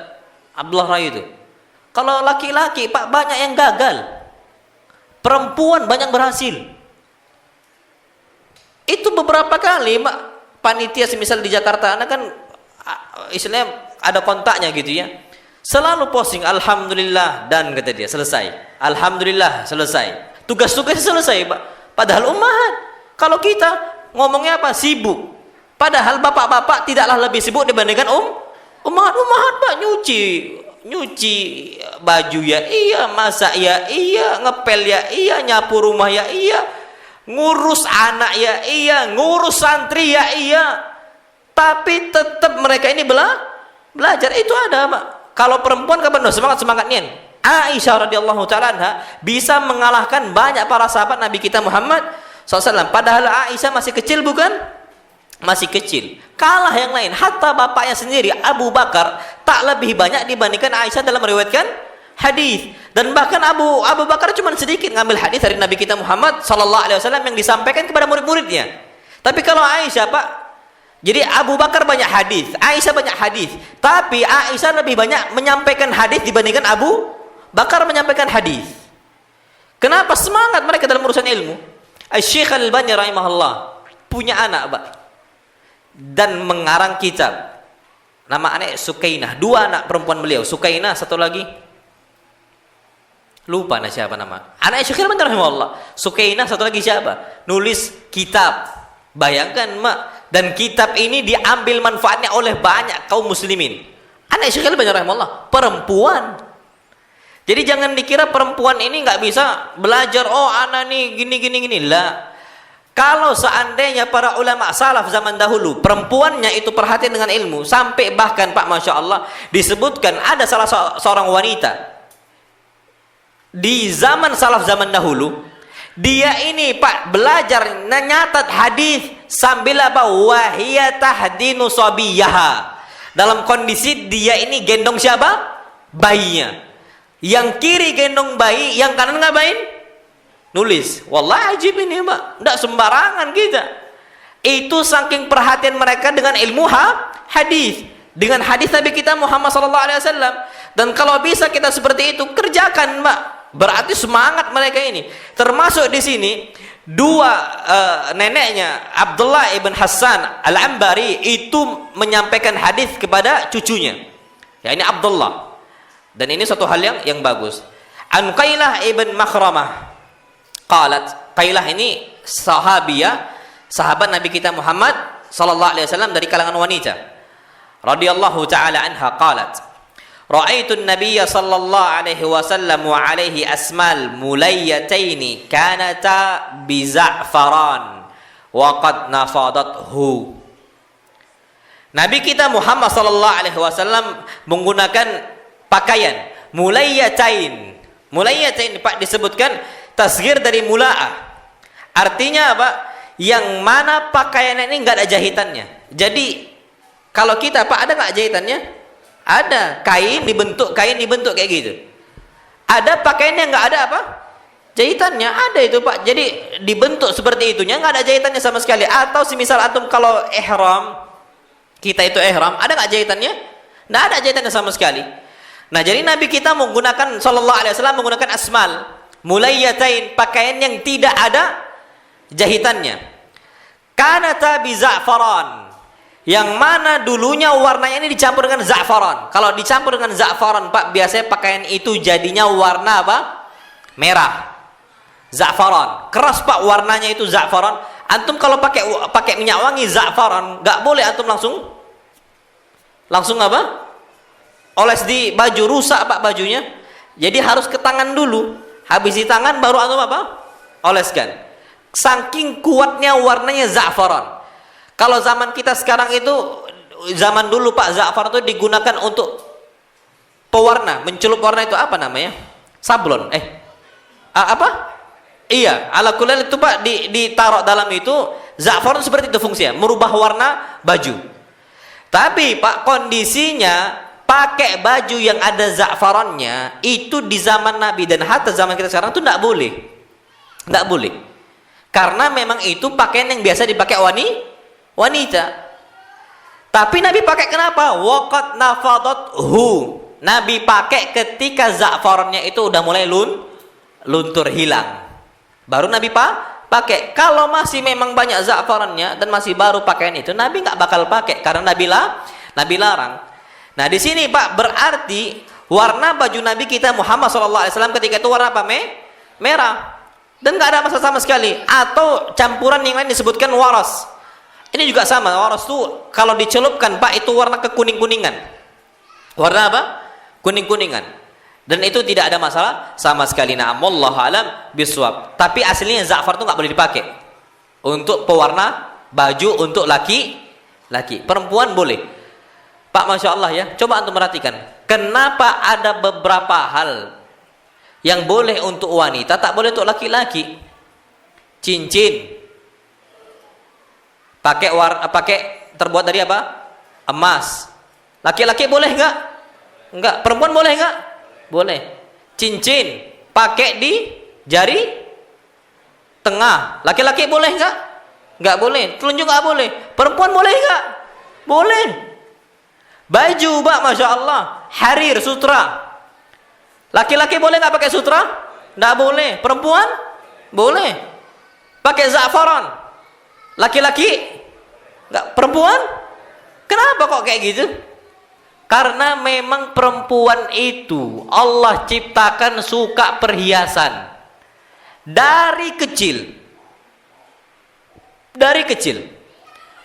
Abdullah Rai itu. Kalau laki-laki Pak banyak yang gagal. Perempuan banyak berhasil. Itu beberapa kali Pak panitia semisal di Jakarta, Anda kan istilahnya ada kontaknya gitu ya. Selalu posting alhamdulillah dan kata dia selesai. Alhamdulillah selesai. Tugas-tugasnya selesai, Pak. Padahal ummahat. Kalau kita ngomongnya apa? Sibuk. Padahal bapak-bapak tidaklah lebih sibuk dibandingkan ummahat. Ummahat Pak nyuci baju ya iya, masak ya iya, ngepel ya iya, nyapu rumah ya iya, ngurus anak ya iya, ngurus santri ya iya. Tapi tetap mereka ini belajar. Itu ada Pak. Kalau perempuan kapan semangat-semangatnya? Aisyah radhiyallahu taala anha bisa mengalahkan banyak para sahabat Nabi kita Muhammad SAW. Padahal Aisyah masih kecil bukan? Masih kecil. Kalah yang lain. Hatta bapaknya sendiri Abu Bakar tak lebih banyak dibandingkan Aisyah dalam meriwayatkan hadis. Dan bahkan Abu Bakar cuma sedikit ngambil hadis dari Nabi kita Muhammad SAW yang disampaikan kepada murid-muridnya. Tapi kalau Aisyah Pak, jadi Abu Bakar banyak hadis, Aisyah banyak hadis. Tapi Aisyah lebih banyak menyampaikan hadis dibandingkan Abu Bakar menyampaikan hadis. Kenapa? Semangat mereka dalam urusan ilmu. Syekh Al-Albani rahimahullah punya anak Pak, dan mengarang kitab. Nama anak Sukainah, dua anak perempuan beliau. Sukainah, satu lagi lupa siapa nama. Anak Syekh Al-Albani rahimahullah. Sukainah, satu lagi siapa? Nulis kitab. Bayangkan Mak, dan kitab ini diambil manfaatnya oleh banyak kaum muslimin. Anak Syekh Al-Albani rahimahullah perempuan. Jadi jangan dikira perempuan ini nggak bisa belajar. Oh anak nih gini lah. Kalau seandainya para ulama salaf zaman dahulu perempuannya itu perhatian dengan ilmu, sampai bahkan Pak Masya Allah disebutkan ada salah seorang wanita di zaman salaf zaman dahulu, dia ini Pak belajar nyatat hadis sambil apa? Wahiyya tahdinu sabiyaha. Dalam kondisi dia ini gendong siapa? Bayinya. Yang kiri gendong bayi, yang kanan ngapain? Nulis. Wallah ajib ini Pak, tidak sembarangan kita. Itu saking perhatian mereka dengan ilmu hadis, dengan hadis Nabi kita Muhammad SAW. Dan kalau bisa kita seperti itu kerjakan Pak, berarti semangat mereka ini. Termasuk di sini dua neneknya Abdullah ibn Hassan Al-Ambari itu menyampaikan hadis kepada cucunya, yakni Abdullah. Dan ini suatu hal yang bagus. An Qailah ibn Makhramah qalat, Qailah ini sahabat Nabi kita Muhammad sallallahu alaihi wasallam dari kalangan wanita. Radhiyallahu taala anha qalat, ra'aitu an-nabiy sallallahu alaihi wasallam wa alaihi asmal mulayyataini kanata bi za'faran wa qad nafadathu. Nabi kita Muhammad sallallahu alaihi wasallam menggunakan pakaian mulayyatain. Mulayyatain Pak disebutkan tasghir dari mula'ah. Artinya apa? Yang mana pakaian ini enggak ada jahitannya. Jadi kalau kita Pak ada enggak jahitannya? Ada. Kain dibentuk kayak gitu. Ada pakaian yang enggak ada apa? Jahitannya. Ada itu Pak. Jadi dibentuk seperti itunya enggak ada jahitannya sama sekali. Atau semisal antum kalau ihram, kita itu ihram, ada enggak jahitannya? Enggak ada jahitannya sama sekali. Nah, jadi Nabi kita menggunakan sallallahu alaihi wasallam menggunakan asmal mulayyatain, pakaian yang tidak ada jahitannya. Kanata bi za'faran, yang mana dulunya warnanya ini dicampur dengan za'faran. Kalau dicampur dengan za'faran Pak, biasanya pakaian itu jadinya warna apa? Merah. Za'faran. Keras Pak warnanya itu za'faran. Antum kalau pakai minyak wangi za'faran, enggak boleh antum langsung apa? Oles di baju, rusak Pak bajunya. Jadi harus ke tangan dulu. Habis di tangan baru antum apa? Oleskan. Saking kuatnya warnanya za'faran. Kalau zaman kita sekarang itu, zaman dulu Pak, za'faran itu digunakan untuk pewarna, mencelup warna itu apa namanya? Sablon. Apa? Iya, ala kulal itu Pak ditaruh dalam itu za'faran seperti itu fungsinya, merubah warna baju. Tapi Pak kondisinya pakai baju yang ada za'farannya itu di zaman Nabi dan hatta zaman kita sekarang itu tidak boleh. Tidak boleh. Karena memang itu pakaian yang biasa dipakai wanita. Tapi Nabi pakai kenapa? Waqad nafadathu. Nabi pakai ketika za'farannya itu udah mulai luntur hilang. Baru Nabi pakai. Kalau masih memang banyak za'farannya dan masih baru pakaian itu, Nabi nggak bakal pakai karena Nabi larang. Nah di sini Pak berarti warna baju Nabi kita Muhammad SAW ketika itu warna apa? Merah, dan nggak ada masalah sama sekali. Atau campuran yang lain disebutkan waras. Ini juga sama, waras tuh kalau dicelupkan Pak itu warna kekuning-kuningan. Warna apa? Kuning-kuningan. Dan itu tidak ada masalah sama sekali. Na'amullahu alam biswab. Tapi aslinya za'far itu nggak boleh dipakai untuk pewarna baju untuk laki. Perempuan boleh. Pak, Masya Allah ya, coba antum perhatikan. Kenapa ada beberapa hal yang boleh untuk wanita, tak boleh untuk laki-laki? Cincin. Pakai terbuat dari apa? Emas. Laki-laki boleh enggak? Enggak. Perempuan boleh enggak? Boleh. Cincin pakai di jari tengah. Laki-laki boleh enggak? Enggak boleh. Telunjuk enggak boleh. Perempuan boleh enggak? Boleh. Baju Pak, Masya Allah, harir, sutra. Laki-laki boleh nggak pakai sutra? Nggak boleh. Perempuan? Boleh. Pakai za'faran. Laki-laki? Nggak. Perempuan? Kenapa kok kayak gitu? Karena memang perempuan itu Allah ciptakan suka perhiasan. Dari kecil.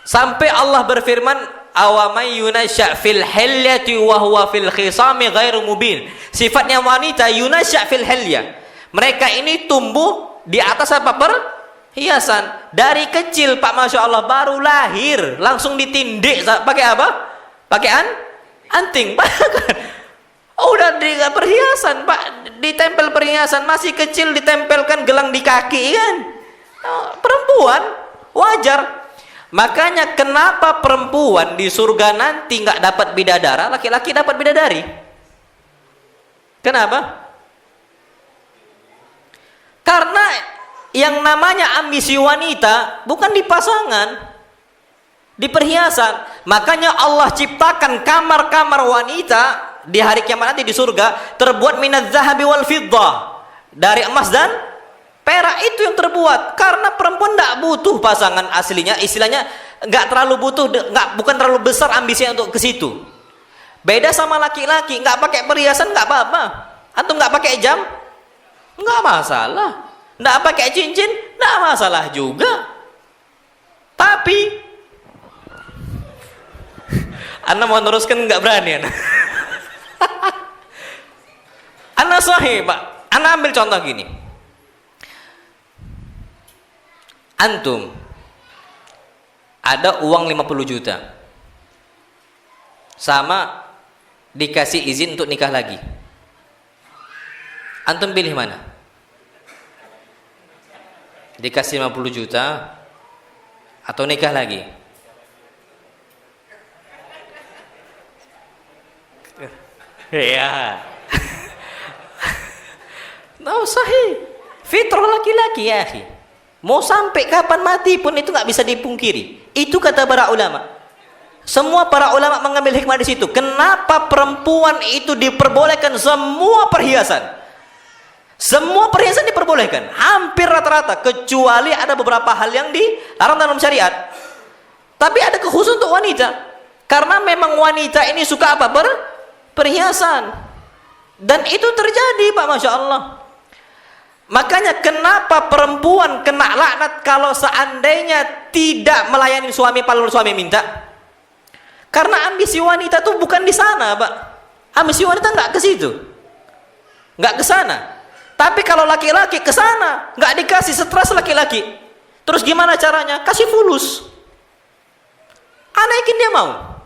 Sampai Allah berfirman, awamay yunasya fil hilyati wa huwa fil khisami ghairu mubin. Sifatnya wanita yunasya fil hilya. Mereka ini tumbuh di atas apa? Perhiasan. Dari kecil Pak, Masya Allah, baru lahir langsung ditindik pakai apa? Pakai anting. Udah di perhiasan Pak, ditempel perhiasan. Masih kecil ditempelkan gelang di kaki kan. Perempuan wajar. Makanya kenapa perempuan di surga nanti nggak dapat bidadara, laki-laki dapat bidadari? Kenapa? Karena yang namanya ambisi wanita bukan di pasangan, di perhiasan. Makanya Allah ciptakan kamar-kamar wanita di hari kiamat nanti di surga terbuat minadz zahabi wal fiddah, dari emas dan perak. Itu yang terbuat karena perempuan tidak butuh pasangan aslinya, istilahnya nggak terlalu butuh, bukan terlalu besar ambisinya untuk ke situ. Beda sama laki-laki, nggak pakai perhiasan nggak apa-apa. Antum nggak pakai jam, nggak masalah. Nggak pakai cincin, nggak masalah juga. Tapi Anda mau teruskan nggak berani Anda. Anda sahih Pak. Anda ambil contoh gini. Antum ada uang 50 juta. Sama dikasih izin untuk nikah lagi. Antum pilih mana? Dikasih 50 juta atau nikah lagi? Ya. Nah, sahih. Fitrah laki-laki ya, akhi. Mau sampai kapan mati pun itu nggak bisa dipungkiri. Itu kata para ulama. Semua para ulama mengambil hikmah di situ. Kenapa perempuan itu diperbolehkan semua perhiasan? Semua perhiasan diperbolehkan, hampir rata-rata, kecuali ada beberapa hal yang dilarang dalam syariat. Tapi ada kekhususan untuk wanita, karena memang wanita ini suka apa? Perhiasan. Dan itu terjadi Pak, Masya Allah. Makanya kenapa perempuan kena laknat kalau seandainya tidak melayani suami kalau suami minta? Karena ambisi wanita tuh bukan di sana, Pak. Ambisi wanita nggak ke situ, nggak ke sana. Tapi kalau laki-laki ke sana, nggak dikasih, stres laki-laki. Terus gimana caranya? Kasih fulus. Anaikin dia mau.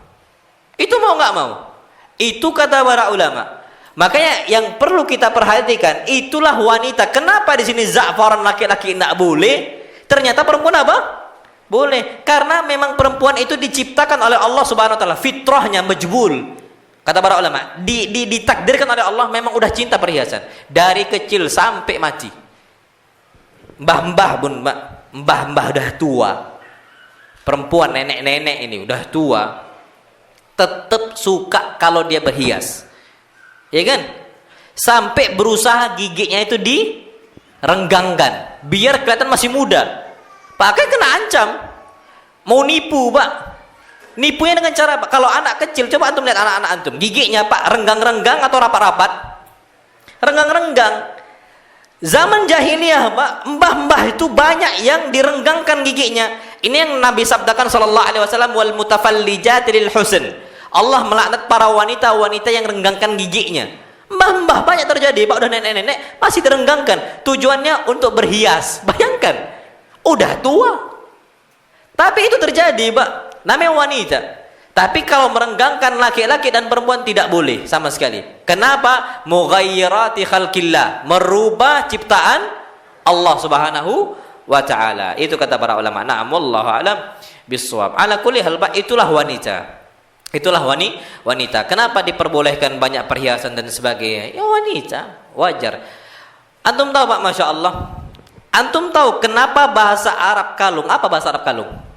Itu mau nggak mau? Itu kata para ulama. Makanya yang perlu kita perhatikan, itulah wanita. Kenapa di sini za'faran laki-laki tidak boleh? Ternyata perempuan apa? Boleh. Karena memang perempuan itu diciptakan oleh Allah Subhanahu wa taala, fitrahnya majbul. Kata para ulama, ditakdirkan oleh Allah memang udah cinta perhiasan dari kecil sampai mati. Mbah-mbah pun, mbah-mbah udah tua. Perempuan nenek-nenek ini udah tua, tetap suka kalau dia berhias. Ya kan? Sampai berusaha giginya itu direnggangkan biar kelihatan masih muda. Pakai kena ancam. Mau nipu, Pak. Nipunya dengan cara apa? Kalau anak kecil, coba antum lihat anak-anak antum, giginya Pak renggang-renggang atau rapat-rapat? Renggang-renggang. Zaman jahiliyah, Pak, mbah-mbah itu banyak yang direnggangkan giginya. Ini yang Nabi sabdakan sallallahu alaihi wasallam, wal mutafallijati lil husn. Allah melaknat para wanita-wanita yang renggangkan giginya. Mbah-mbah banyak terjadi, Pak, udah nenek-nenek masih direnggangkan. Tujuannya untuk berhias. Bayangkan, udah tua. Tapi itu terjadi, Pak. Namanya wanita. Tapi kalau merenggangkan laki-laki dan perempuan tidak boleh sama sekali. Kenapa? Mughayyirati khalqillah, merubah ciptaan Allah Subhanahu wa taala. Itu kata para ulama. Na'am, wallahu a'lam bissawab. Ala kulli hal, Pak, itulah wanita. Itulah wanita. Kenapa diperbolehkan banyak perhiasan dan sebagainya? Ya wanita, wajar. Antum tahu, Pak, Masya Allah. Antum tahu kenapa bahasa Arab kalung? Apa bahasa Arab kalung?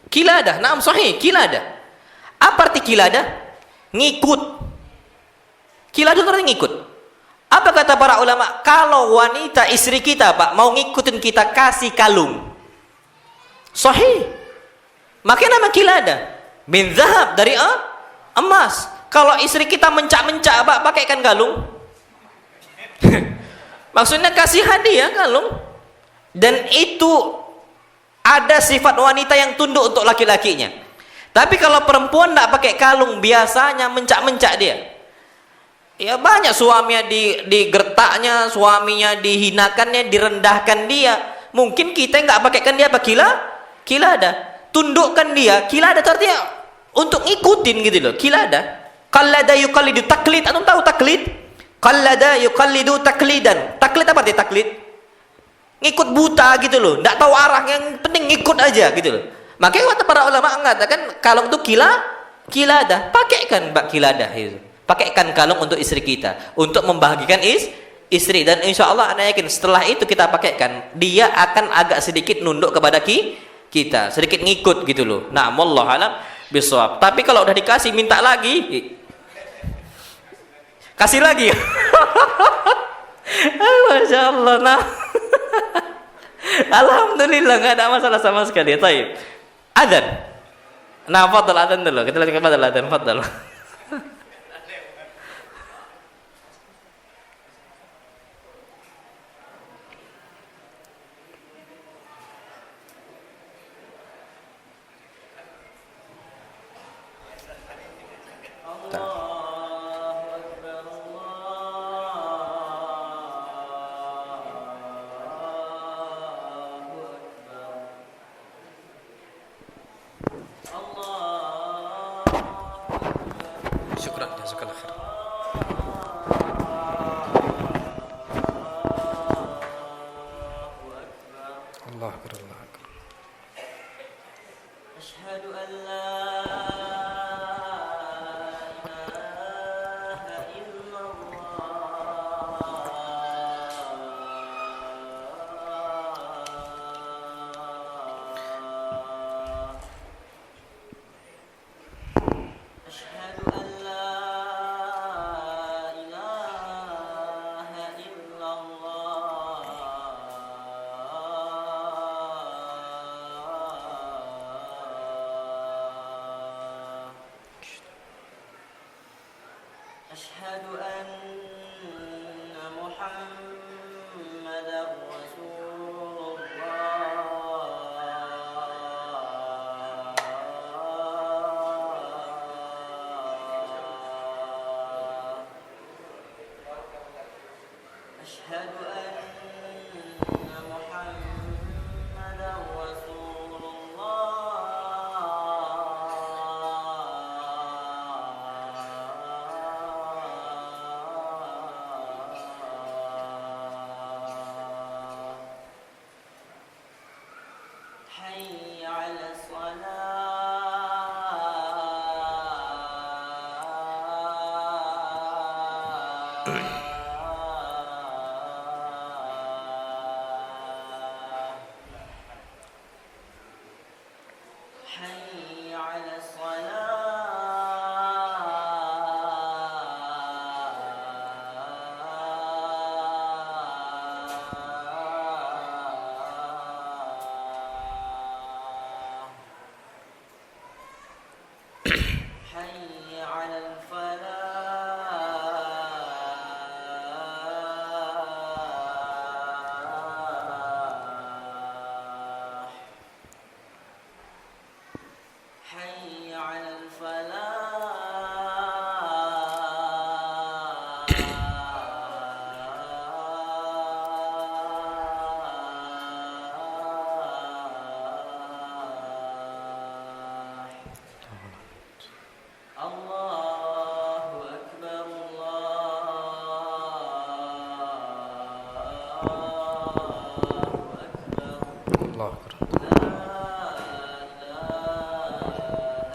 Kiladah. Naam, sahih, kiladah. Apa arti kiladah? Ngikut. Kiladah itu artinya ngikut. Apa kata para ulama? Kalau wanita istri kita, Pak, mau ngikutin kita, kasih kalung. Sahih. Makanya nama kiladah. Min zahab, dari emas. Kalau istri kita mencak-mencak, Pak, pakaikan kalung. Maksudnya kasih hadiah kalung. Dan itu ada sifat wanita yang tunduk untuk laki-lakinya. Tapi kalau perempuan tidak pakai kalung, biasanya mencak-mencak dia. Ya banyak suaminya digertaknya, suaminya dihinakannya, direndahkan dia. Mungkin kita nggak pakaikan dia apa? Kiladah. Tundukkan dia. Kiladah artinya untuk ngikutin gitu loh. Kiladah. Qallada yuqallidu, taklid. Antum tahu taklid? Qallada yuqallidu taklidan. Taklid apa arti taklid? Ngikut buta gitu loh, nggak tahu arah, yang penting ngikut aja gitu loh. Makanya kata para ulama mengatakan kalung itu kiladah, pakaikan, Mbak, kiladah itu. Pakaikan kalung untuk istri kita, untuk membahagiakan istri, dan insya Allah anda yakin setelah itu kita pakaikan, dia akan agak sedikit nunduk kepada kita, sedikit ngikut gitu loh. Nah, wallahu a'lam bishawab. Tapi kalau udah dikasih minta lagi, kasih lagi. Masya Allah. Nah, alhamdulillah nggak ada masalah sama sekali. Taib. Adzan. Nah, fadal adzan dulu. Kita lihat kepada adzan, fadal. Syukran, jazakallah khair. Allah akbar, Allah akbar. Asyhadu an la ilaha illallah. Asyhadu an la ilaha illallah. Asyhadu anna Muhammadar Rasulullah. Asyhadu anna Muhammadar Rasulullah. Hayya 'alas salah. Hayya 'alas salah. Hayya 'alal falah. Hayya 'alal falah. Allahu akbar, Allahu akbar. Allah akbar. La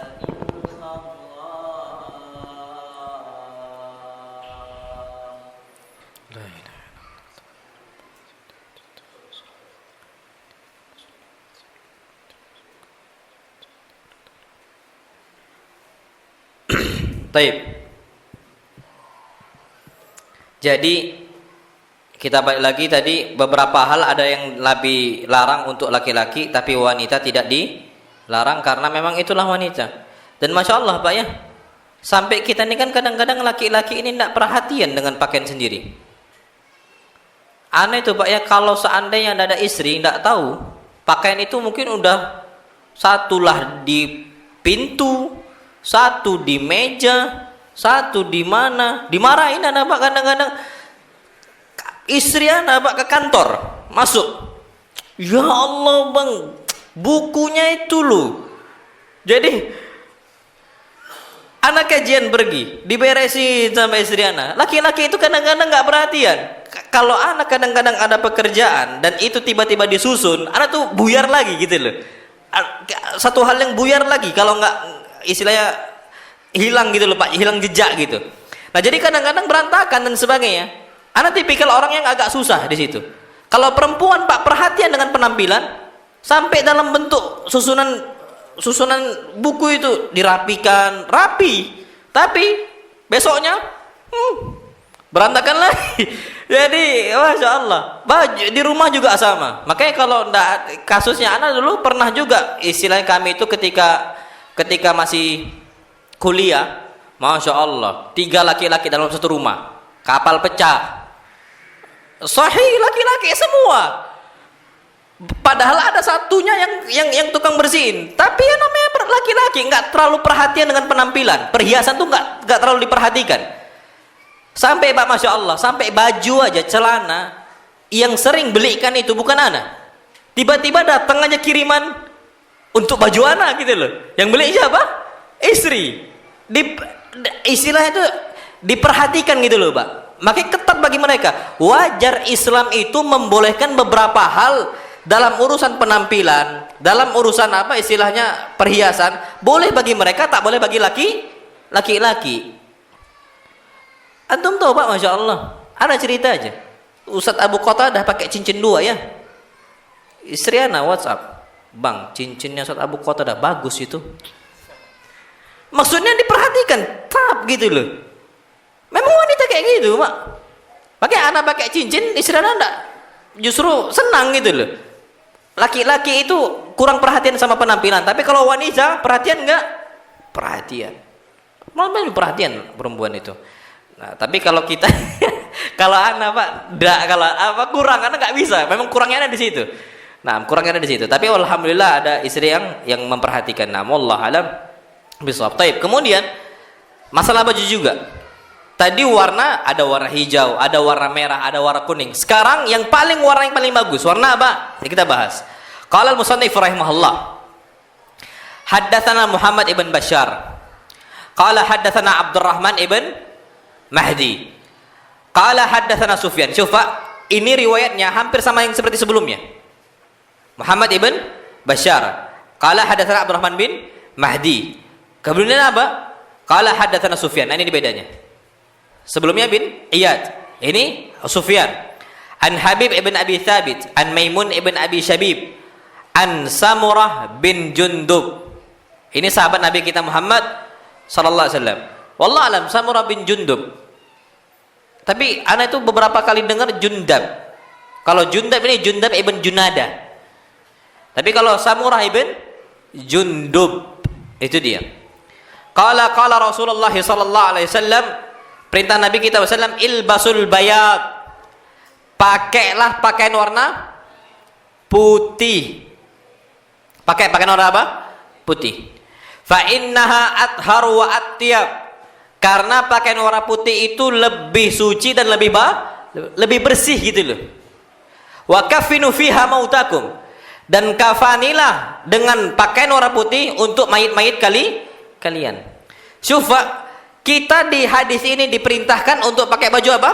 ilaha illallah. La ilaha. Taib. Jadi kita balik lagi tadi, beberapa hal ada yang lebih larang untuk laki-laki, tapi wanita tidak dilarang karena memang itulah wanita. Dan masya Allah Pak ya, sampai kita ini kan kadang-kadang laki-laki ini tidak perhatian dengan pakaian sendiri. Aneh itu Pak ya, kalau seandainya ada istri tidak tahu pakaian itu mungkin udah satulah di pintu, satu di meja, satu di mana, dimarahin anak Pak kadang-kadang. Istri anak Pak ke kantor, masuk. Ya Allah Bang, bukunya itu loh. Jadi anak kajian pergi, diberesin sama istri anak. Laki-laki itu kadang-kadang nggak perhatian. Kalau anak kadang-kadang ada pekerjaan dan itu tiba-tiba disusun, anak tuh buyar lagi gitu loh. Satu hal yang buyar lagi, kalau nggak istilahnya hilang gitu loh Pak, hilang jejak gitu. Nah jadi kadang-kadang berantakan dan sebagainya. Anak tipikal orang yang agak susah di situ. Kalau perempuan Pak perhatian dengan penampilan, sampai dalam bentuk susunan buku itu dirapikan, rapi. Tapi besoknya berantakan lagi. Jadi masya Allah, baju di rumah juga sama. Makanya kalau kasusnya anak dulu pernah juga, istilahnya kami itu ketika ketika masih kuliah, Masya Allah, 3 laki-laki dalam satu rumah, kapal pecah, sahih laki-laki semua. Padahal ada satunya yang tukang bersihin, tapi yang namanya laki-laki nggak terlalu perhatian dengan penampilan, perhiasan tuh nggak terlalu diperhatikan. Sampai Pak, Masya Allah, sampai baju aja, celana yang sering belikan itu bukan anak. Tiba-tiba datang aja kiriman untuk baju anak gitu loh. Yang beli siapa? Istri. Istilahnya itu diperhatikan gitu loh, Pak. Makanya ketat bagi mereka. Wajar Islam itu membolehkan beberapa hal dalam urusan penampilan, dalam urusan apa istilahnya perhiasan, boleh bagi mereka, tak boleh bagi laki-laki. Antum tahu Pak, Masya Allah, ada cerita aja. Ustadz Abu Qatadah pakai cincin 2 ya. Istri ana WhatsApp, Bang, cincinnya Ustadz Abu Qatadah bagus itu. Maksudnya diperhatikan, tap gitu loh. Memang wanita kayak gitu, Pak. Pakai anak pakai cincin, istri ana enggak, justru senang gitu loh. Laki-laki itu kurang perhatian sama penampilan, tapi kalau wanita perhatian enggak? Perhatian. Malah perhatian perempuan itu. Nah, tapi kalau kita kalau anak Pak, enggak, kalau apa kurang, anak enggak bisa. Memang kurangnya ada di situ. Nah, kurangnya ada di situ. Tapi alhamdulillah ada istri yang memperhatikan. Nah, wallahu alam bisawab. Taib. Kemudian masalah baju juga. Tadi warna, ada warna hijau, ada warna merah, ada warna kuning. Sekarang yang paling bagus, warna apa? Ini kita bahas. Qala al-musannif rahimahullah. Haddatsana Muhammad ibn Bashar. Qala haddatsana Abdurrahman ibn Mahdi. Qala haddatsana Sufyan. Coba ini riwayatnya hampir sama yang seperti sebelumnya. Muhammad ibn Bashar. Qala haddatsana Abdurrahman bin Mahdi. Kemudian apa? Qala haddatsana Sufyan. Nah, ini bedanya. Sebelumnya bin Iyad, ini Sufyan. An Habib ibn Abi Thabit, an Maimun ibn Abi Shabib, an Samurah bin Jundub. Ini sahabat Nabi kita Muhammad sallallahu alaihi wasallam. Wallahu alam Samurah bin Jundub. Tapi ana itu beberapa kali dengar Jundab. Kalau Jundab ini Jundab ibn Junada. Tapi kalau Samurah ibn Jundub itu dia. Qala Rasulullah sallallahu alaihi wasallam, perintah Nabi kita wasallam, ilbasul bayad, pakailah pakaian warna putih. Pakai pakaian warna apa? Putih. Fa innaha athhar wa atyab, karena pakaian warna putih itu lebih suci dan lebih bersih gitu loh. Wa kafinu fiha mautakum, dan kafanilah dengan pakaian warna putih untuk mayit-mayit kalian. Syufa, kita di hadis ini diperintahkan untuk pakai baju apa?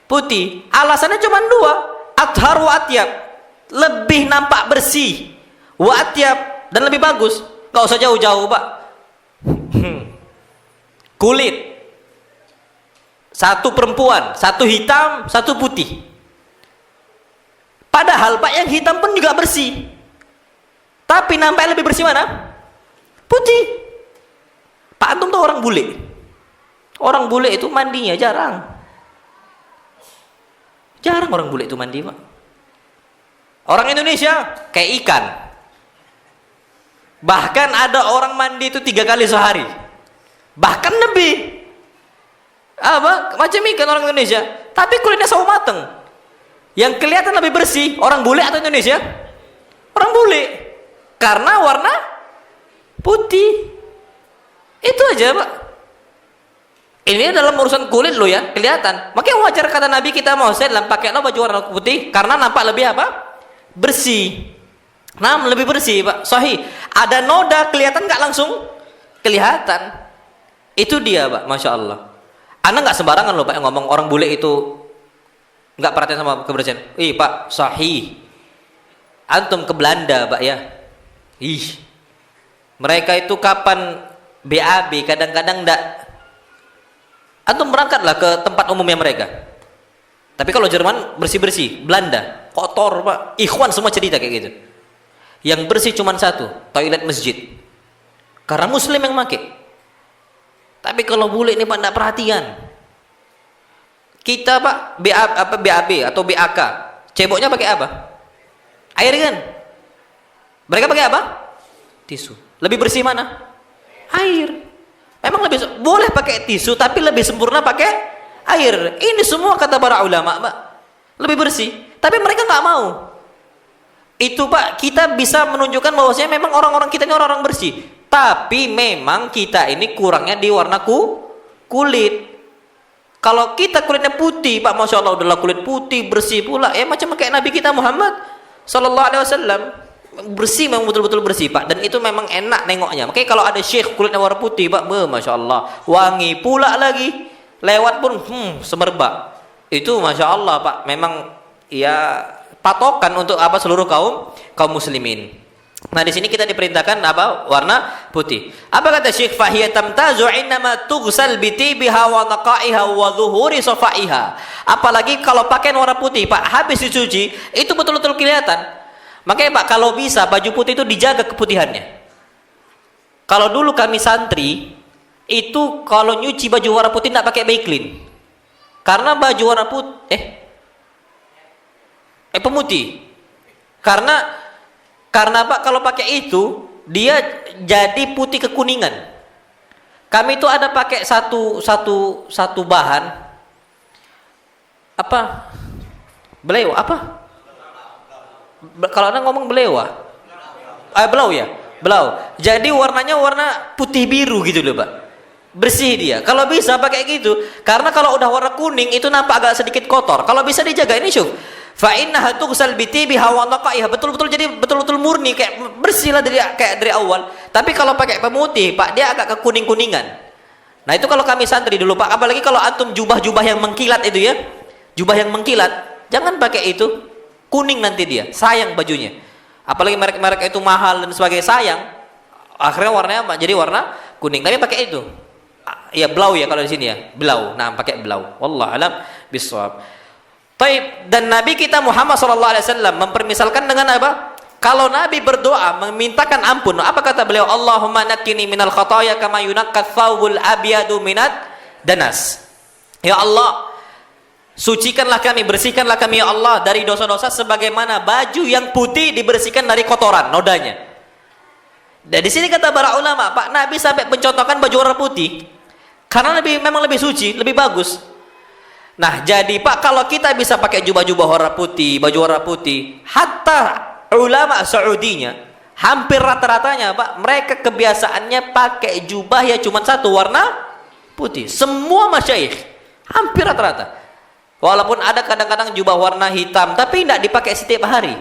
Putih. Alasannya cuma 2. Athhar wa atyab, lebih nampak bersih. Wa atyab, dan lebih bagus. Gak usah jauh-jauh, Pak. Kulit. 1 perempuan, 1 hitam, 1 putih. Padahal Pak, yang hitam pun juga bersih. Tapi nampak lebih bersih mana? Putih. Pak, antum tahu orang bule? Orang bule itu mandinya jarang. Jarang orang bule itu mandi, Pak. Orang Indonesia kayak ikan. Bahkan ada orang mandi itu 3 kali sehari. Bahkan lebih. Apa? Macam ikan orang Indonesia. Tapi kulitnya sawo mateng. Yang kelihatan lebih bersih, orang bule atau Indonesia? Orang bule. Karena warna putih. Itu aja, Pak. Ini dalam urusan kulit lo ya, kelihatan. Makanya wajar kata Nabi kita mau dalam pakailah baju warna putih karena nampak lebih apa? Bersih. Nah, lebih bersih, Pak. Sahih. Ada noda kelihatan nggak langsung? Kelihatan. Itu dia, Pak. Masya Allah. Anda nggak sembarangan loh, Pak, yang ngomong orang bule itu nggak perhatian sama kebersihan. Pak, sahih. Antum ke Belanda, Pak ya. Mereka itu kapan BAB kadang-kadang nggak. Antum berangkatlah ke tempat umumnya mereka. Tapi kalau Jerman bersih-bersih, Belanda kotor, Pak. Ikhwan semua cerita kayak gitu. Yang bersih cuma 1, toilet masjid. Karena muslim yang make. Tapi kalau bule ini Pak enggak perhatian. Kita Pak BAB atau BAK, ceboknya pakai apa? Air kan? Mereka pakai apa? Tisu. Lebih bersih mana? air. Memang lebih boleh pakai tisu, tapi lebih sempurna pakai air. Ini semua kata para ulama, Pak, lebih bersih. Tapi mereka nggak mau. Itu Pak, kita bisa menunjukkan bahwasanya memang orang-orang kita ini orang-orang bersih. Tapi memang kita ini kurangnya di warna kulit. Kalau kita kulitnya putih, Pak, masya Allah, udahlah kulit putih bersih pula. Macam kayak Nabi kita Muhammad Sallallahu Alaihi Wasallam, bersih, memang betul-betul bersih, Pak. Dan itu memang enak nengoknya. Makanya kalau ada syekh kulitnya warna putih, Pak, masya Allah, wangi pula lagi. Lewat pun, semerbak. Itu masya Allah, Pak. Memang ya patokan untuk apa seluruh kaum muslimin. Nah, di sini kita diperintahkan apa? Warna putih. Apa kata Syekh? Fahiya tamtazu innama tughsal bi tibiha wa naqaiha wa zuhuri safaiha. Apalagi kalau pakaian warna putih, Pak, habis dicuci, itu betul-betul kelihatan. Makanya, Pak, kalau bisa baju putih itu dijaga keputihannya. Kalau dulu kami santri, itu kalau nyuci baju warna putih tidak pakai Baiklin. Karena baju warna putih pemutih. Karena Pak, kalau pakai itu dia jadi putih kekuningan. Kami itu ada pakai satu bahan apa? Beleu apa? Kalau orang ngomong belewa. Belau ya? Belau. Jadi warnanya warna putih biru gitu loh, Pak. Bersih dia. Kalau bisa pakai gitu. Karena kalau udah warna kuning itu nampak agak sedikit kotor. Kalau bisa dijaga, ini syuf. Fa innaha tughsal bi tibiha wa naqaiha, betul-betul jadi betul-betul murni, kayak bersih lah dari awal. Tapi kalau pakai pemutih, Pak, dia agak kekuning-kuningan. Nah, itu kalau kami santri dulu, Pak. Apalagi kalau antum jubah-jubah yang mengkilat itu ya. Jubah yang mengkilat, jangan pakai itu. Kuning nanti dia, sayang bajunya. Apalagi merek-merek itu mahal dan sebagainya, sayang. Akhirnya warnanya apa? Jadi warna kuning. Tapi pakai itu. Ya, blau ya kalau di sini ya. Blau. Nah, pakai blau. Wallahu a'lam bishawab. Taib. Dan Nabi kita Muhammad SAW mempermisalkan dengan apa? Kalau Nabi berdoa memintakan ampun, apa kata beliau? Allahumma nakkini minal khataya kama yunakkat thawbul abyadu minad danas. Ya Allah, sucikanlah kami, bersihkanlah kami ya Allah dari dosa-dosa sebagaimana baju yang putih dibersihkan dari kotoran, nodanya. Dan di sini kata para ulama, Pak, Nabi sampai mencontohkan baju warna putih karena memang lebih suci, lebih bagus. Nah, jadi Pak, kalau kita bisa pakai jubah-jubah warna putih, baju warna putih, hatta ulama Saudinya, hampir rata-ratanya, Pak, mereka kebiasaannya pakai jubah ya cuma satu warna putih. Semua masyayikh, hampir rata-rata. Walaupun ada kadang-kadang jubah warna hitam, tapi tidak dipakai setiap hari.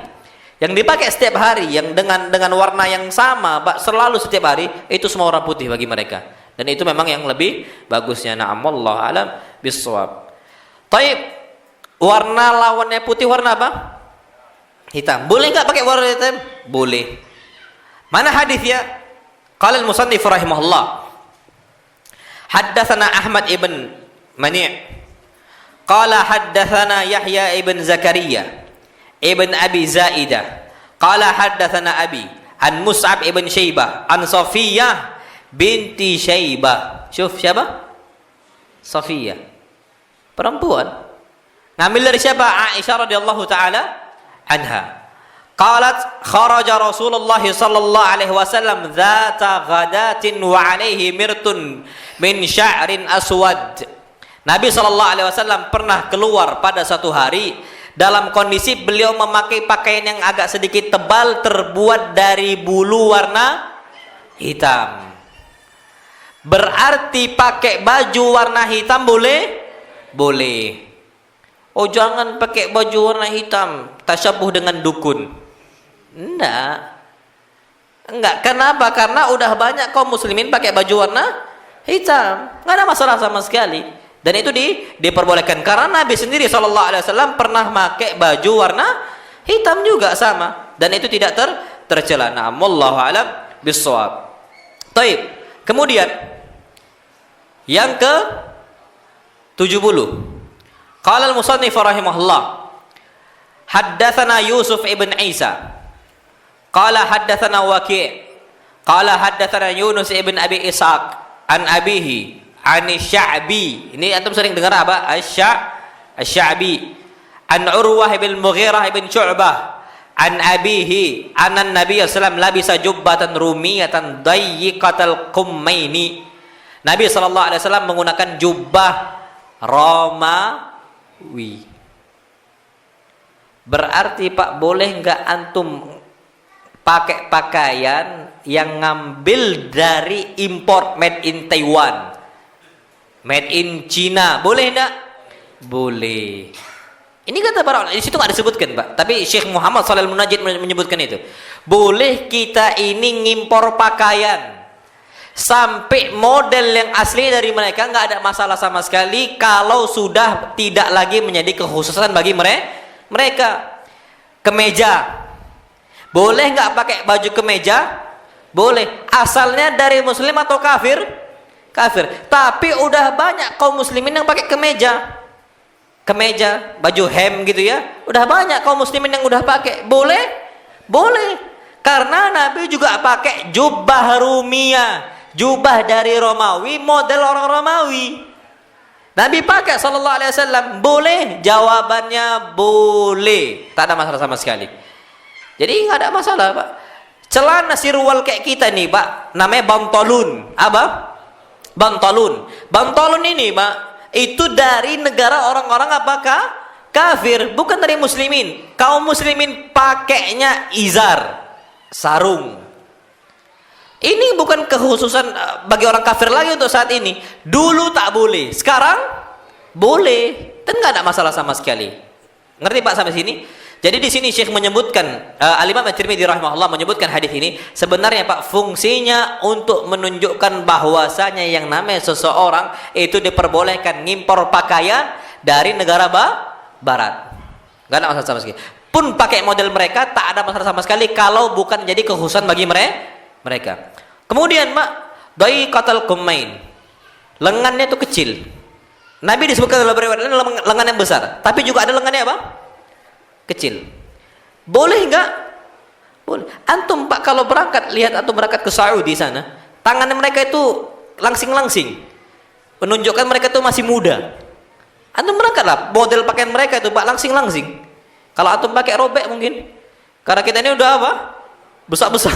Yang dipakai setiap hari, yang dengan warna yang sama, Pak, selalu setiap hari, itu semua warna putih bagi mereka. Dan itu memang yang lebih bagusnya. Na'amallahu alam bisawab. Taib, warna lawannya putih warna apa? Hitam. Boleh nggak pakai warna hitam? Boleh. Mana hadisnya? Qala al-musannif rahimahullah. Haddatsana Ahmad ibn Mani'. Qala haddatsana Yahya ibn Zakaria ibn Abi Zaidah. Qala haddatsana Abi an Mus'ab ibn Syaibah an Safiyah binti Syaibah. Syuf siapa? Safiyah. Perempuan. Ngambil dari siapa? Aisyah radhiyallahu taala anha. Qalat kharaja Rasulullah sallallahu alaihi wasallam dzata ghadatin wa alaihi mirtun min sya'rin aswad. Nabi sallallahu alaihi wasallam pernah keluar pada satu hari dalam kondisi beliau memakai pakaian yang agak sedikit tebal terbuat dari bulu warna hitam. Berarti pakai baju warna hitam boleh? Boleh. Oh, jangan pakai baju warna hitam, tasyabuh dengan dukun. Enggak. Kenapa? Karena udah banyak kaum muslimin pakai baju warna hitam. Enggak ada masalah sama sekali. Dan itu diperbolehkan karena Nabi sendiri SAW pernah pakai baju warna hitam juga sama, dan itu tidak tercela. Na'am, wallahu a'lam bissawab. Baik. Kemudian yang ke 70. Qala al-musannif rahimahullah. Haddatsana Yusuf ibn Isa. Qala haddatsana Waqi'. Qala haddatsana Yunus ibn Abi Ishaq an abihi an Sya'bi. Ini antum sering dengar apa? Asy-Sya'bi. An Urwah ibn Mughirah ibn Syu'bah an abihi anan Nabi sallallahu labisa jubbatan rumiyatan dayyiqatal qummaini. Nabi sallallahu alaihi wasallam menggunakan jubbah Romawi. Berarti Pak, boleh enggak antum pakai pakaian yang ngambil dari import made in Taiwan, made in China, boleh enggak? Boleh. Ini kata para ulama, di situ nggak disebutkan Pak, tapi Syekh Muhammad Shalal Munajjid menyebutkan itu. Boleh kita ini ngimpor pakaian sampai model yang asli dari mereka, nggak ada masalah sama sekali kalau sudah tidak lagi menjadi kekhususan bagi mereka. Kemeja, boleh nggak pakai baju kemeja? Boleh. Asalnya dari muslim atau kafir? Kafir. Tapi udah banyak kaum muslimin yang pakai kemeja. Kemeja, baju hem gitu ya. Udah banyak kaum muslimin yang udah pakai. Boleh? Boleh. Karena Nabi juga pakai jubah Rumiyah, jubah dari Romawi, model orang Romawi. Nabi pakai sallallahu alaihi wasallam. Boleh? Jawabannya boleh. Tak ada masalah sama sekali. Jadi nggak ada masalah, Pak. Celana sirwal kayak kita nih, Pak, namanya bantolun. Apa? Bantolun. Bantolun ini, Pak, itu dari negara orang-orang apakah? Kafir, bukan dari muslimin. Kaum muslimin pakainya izar, sarung. Ini bukan kekhususan bagi orang kafir lagi untuk saat ini. Dulu tak boleh, sekarang boleh. Dan nggak ada masalah sama sekali. Ngerti Pak sampai sini? Jadi di sini Syekh menyebutkan, Al-Imam At-Tirmidzi rahimahullah menyebutkan hadis ini sebenarnya Pak, fungsinya untuk menunjukkan bahwasanya yang namanya seseorang itu diperbolehkan ngimpor pakaian dari negara barat. Enggak ada masalah sama sekali. Pun pakai model mereka tak ada masalah sama sekali kalau bukan jadi kekhususan bagi mereka. Kemudian Pak, dayyiqatal qummain. Lengannya itu kecil. Nabi disebutkan dalam riwayat lain lengan yang besar, tapi juga ada lengannya apa? Kecil. Boleh enggak? Boleh. Antum Pak kalau berangkat, lihat antum berangkat ke Saudi sana, tangan mereka itu langsing-langsing, menunjukkan mereka itu masih muda. Antum berangkatlah, model pakaian mereka itu Pak langsing-langsing. Kalau antum pakai robek mungkin, karena kita ini udah apa? Besar-besar.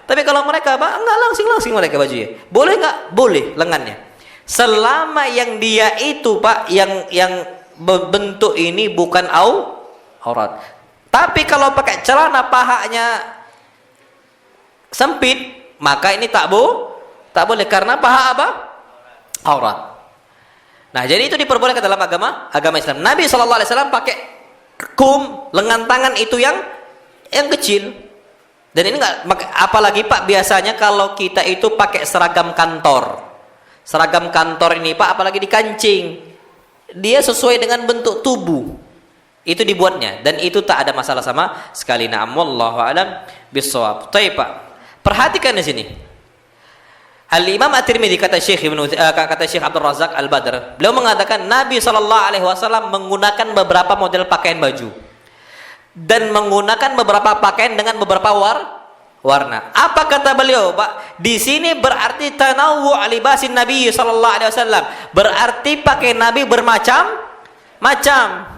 Tapi kalau mereka Pak enggak langsing-langsing mereka bajunya. Boleh enggak? Boleh lengannya. Selama yang dia itu Pak yang bentuk ini bukan aurat. Tapi kalau pakai celana pahanya sempit, maka ini tak boleh karena paha apa? Aurat. Nah, jadi itu diperbolehkan dalam agama Islam. Nabi SAW pakai lengan tangan itu yang kecil. Dan ini enggak, apalagi Pak biasanya kalau kita itu pakai seragam kantor. Seragam kantor ini Pak apalagi dikancing. Dia sesuai dengan bentuk tubuh. Itu dibuatnya dan itu tak ada masalah sama sekali. Na'am wallahu a'lam bissawab. Baik Pak. Perhatikan di sini. Al-Imam At-Tirmidzi kata Syekh Abdul Razak Al-Badr, beliau mengatakan Nabi sallallahu alaihi wasallam menggunakan beberapa model pakaian baju dan menggunakan beberapa pakaian dengan beberapa warna. Apa kata beliau, Pak? Di sini berarti tanawwu' libasin Nabi sallallahu alaihi wasallam. Berarti pakaian Nabi bermacam-macam.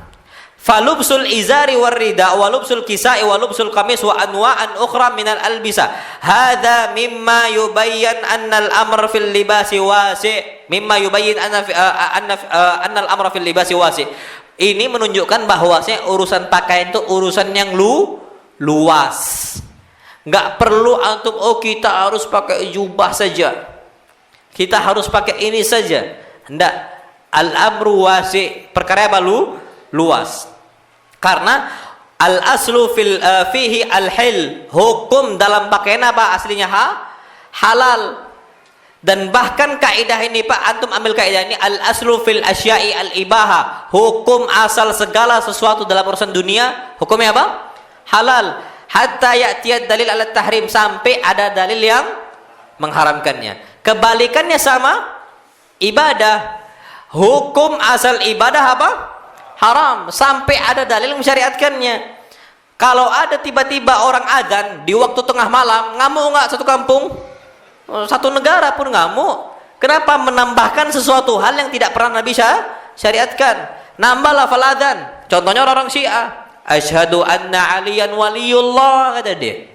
Falubsul izari warrida walubsul kisai walubsul qamis wa anwa'an ukhra minal albisa. Hadza mimma yubayyan anna al-amr fil libasi wasi'. Mimma yubayyin anna al-amr fil libasi wasi'. Ini menunjukkan bahwasanya urusan pakaian itu urusan yang luas. Enggak perlu antum kita harus pakai jubah saja. Kita harus pakai ini saja. Enggak. Al-amru wasi'. Perkara apa luas. Karena al-aslu fihi al-hil, hukum dalam pakaian apa aslinya halal. Dan bahkan kaidah ini Pak, antum ambil kaidah ini, al-aslu fil asya'i al-ibaha, hukum asal segala sesuatu dalam urusan dunia hukumnya apa? Halal. Hatta ya'tiyad dalil ala tahrim, sampai ada dalil yang mengharamkannya. Kebalikannya sama ibadah, hukum asal ibadah apa? Haram sampai ada dalil mensyariatkannya. Kalau ada tiba-tiba orang adzan di waktu tengah malam, ngamuk enggak satu kampung? Satu negara pun ngamuk. Kenapa? Menambahkan sesuatu hal yang tidak pernah Nabi syariatkan. Nambah lafal adzan. Contohnya orang-orang Syiah. Asyhadu anna Aliyan waliyullah, kata dia.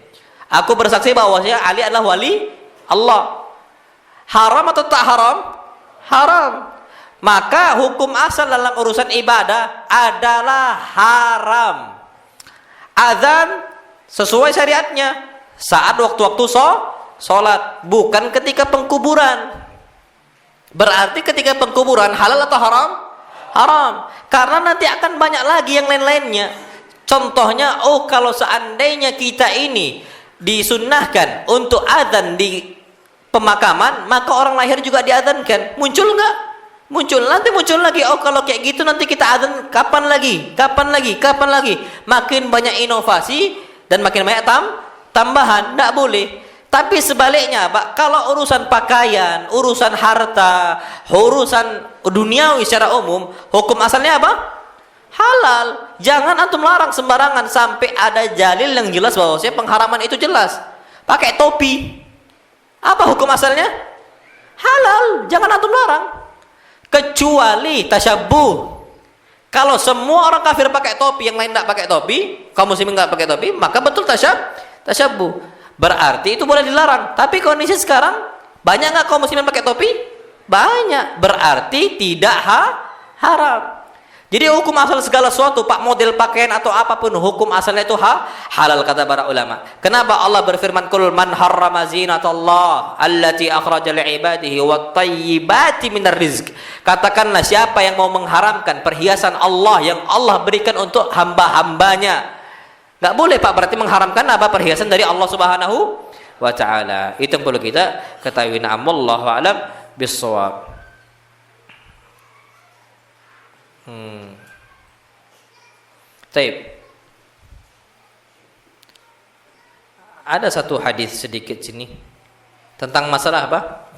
Aku bersaksi bahwasanya Ali adalah wali Allah. Haram atau tak haram? Haram. Maka hukum asal dalam urusan ibadah adalah haram. Azan sesuai syariatnya saat waktu-waktu sholat, bukan ketika pengkuburan. Berarti ketika pengkuburan halal atau haram? Haram. Karena nanti akan banyak lagi yang lain-lainnya. Contohnya, kalau seandainya kita ini disunnahkan untuk azan di pemakaman, maka orang lahir juga diazankan. Muncul nggak? Muncul. Nanti muncul lagi. Kalau kayak gitu nanti kita azan kapan lagi? Kapan lagi? Kapan lagi? Makin banyak inovasi dan makin banyak tambahan. Nggak boleh. Tapi sebaliknya, Pak, kalau urusan pakaian, urusan harta, urusan duniawi secara umum, hukum asalnya apa? Halal. Jangan antum larang sembarangan sampai ada dalil yang jelas bahwasanya pengharaman itu jelas. Pakai topi. Apa hukum asalnya? Halal. Jangan antum larang. Kecuali tasyabbuh. Kalau semua orang kafir pakai topi, yang lain tidak pakai topi, kaum muslimin tidak pakai topi, maka betul tasyabbuh. Berarti itu boleh dilarang. Tapi kondisi sekarang, banyak nggak kaum muslimin pakai topi? Banyak. Berarti tidak haram. Jadi hukum asal segala sesuatu, Pak, model pakaian atau apapun, hukum asalnya itu halal, kata para ulama. Kenapa Allah berfirman, "Qul man harrama zinatallah allati akhraja li'ibadihi wat thayyibati minar rizq." Katakanlah, siapa yang mau mengharamkan perhiasan Allah yang Allah berikan untuk hamba-hambanya. Nggak boleh, Pak, berarti mengharamkan apa? Perhiasan dari Allah Subhanahu wa ta'ala. Itu yang perlu kita ketahui. Na'amullahu a'lam bis-shawab. Taib. Ada satu hadis sedikit sini tentang masalah apa?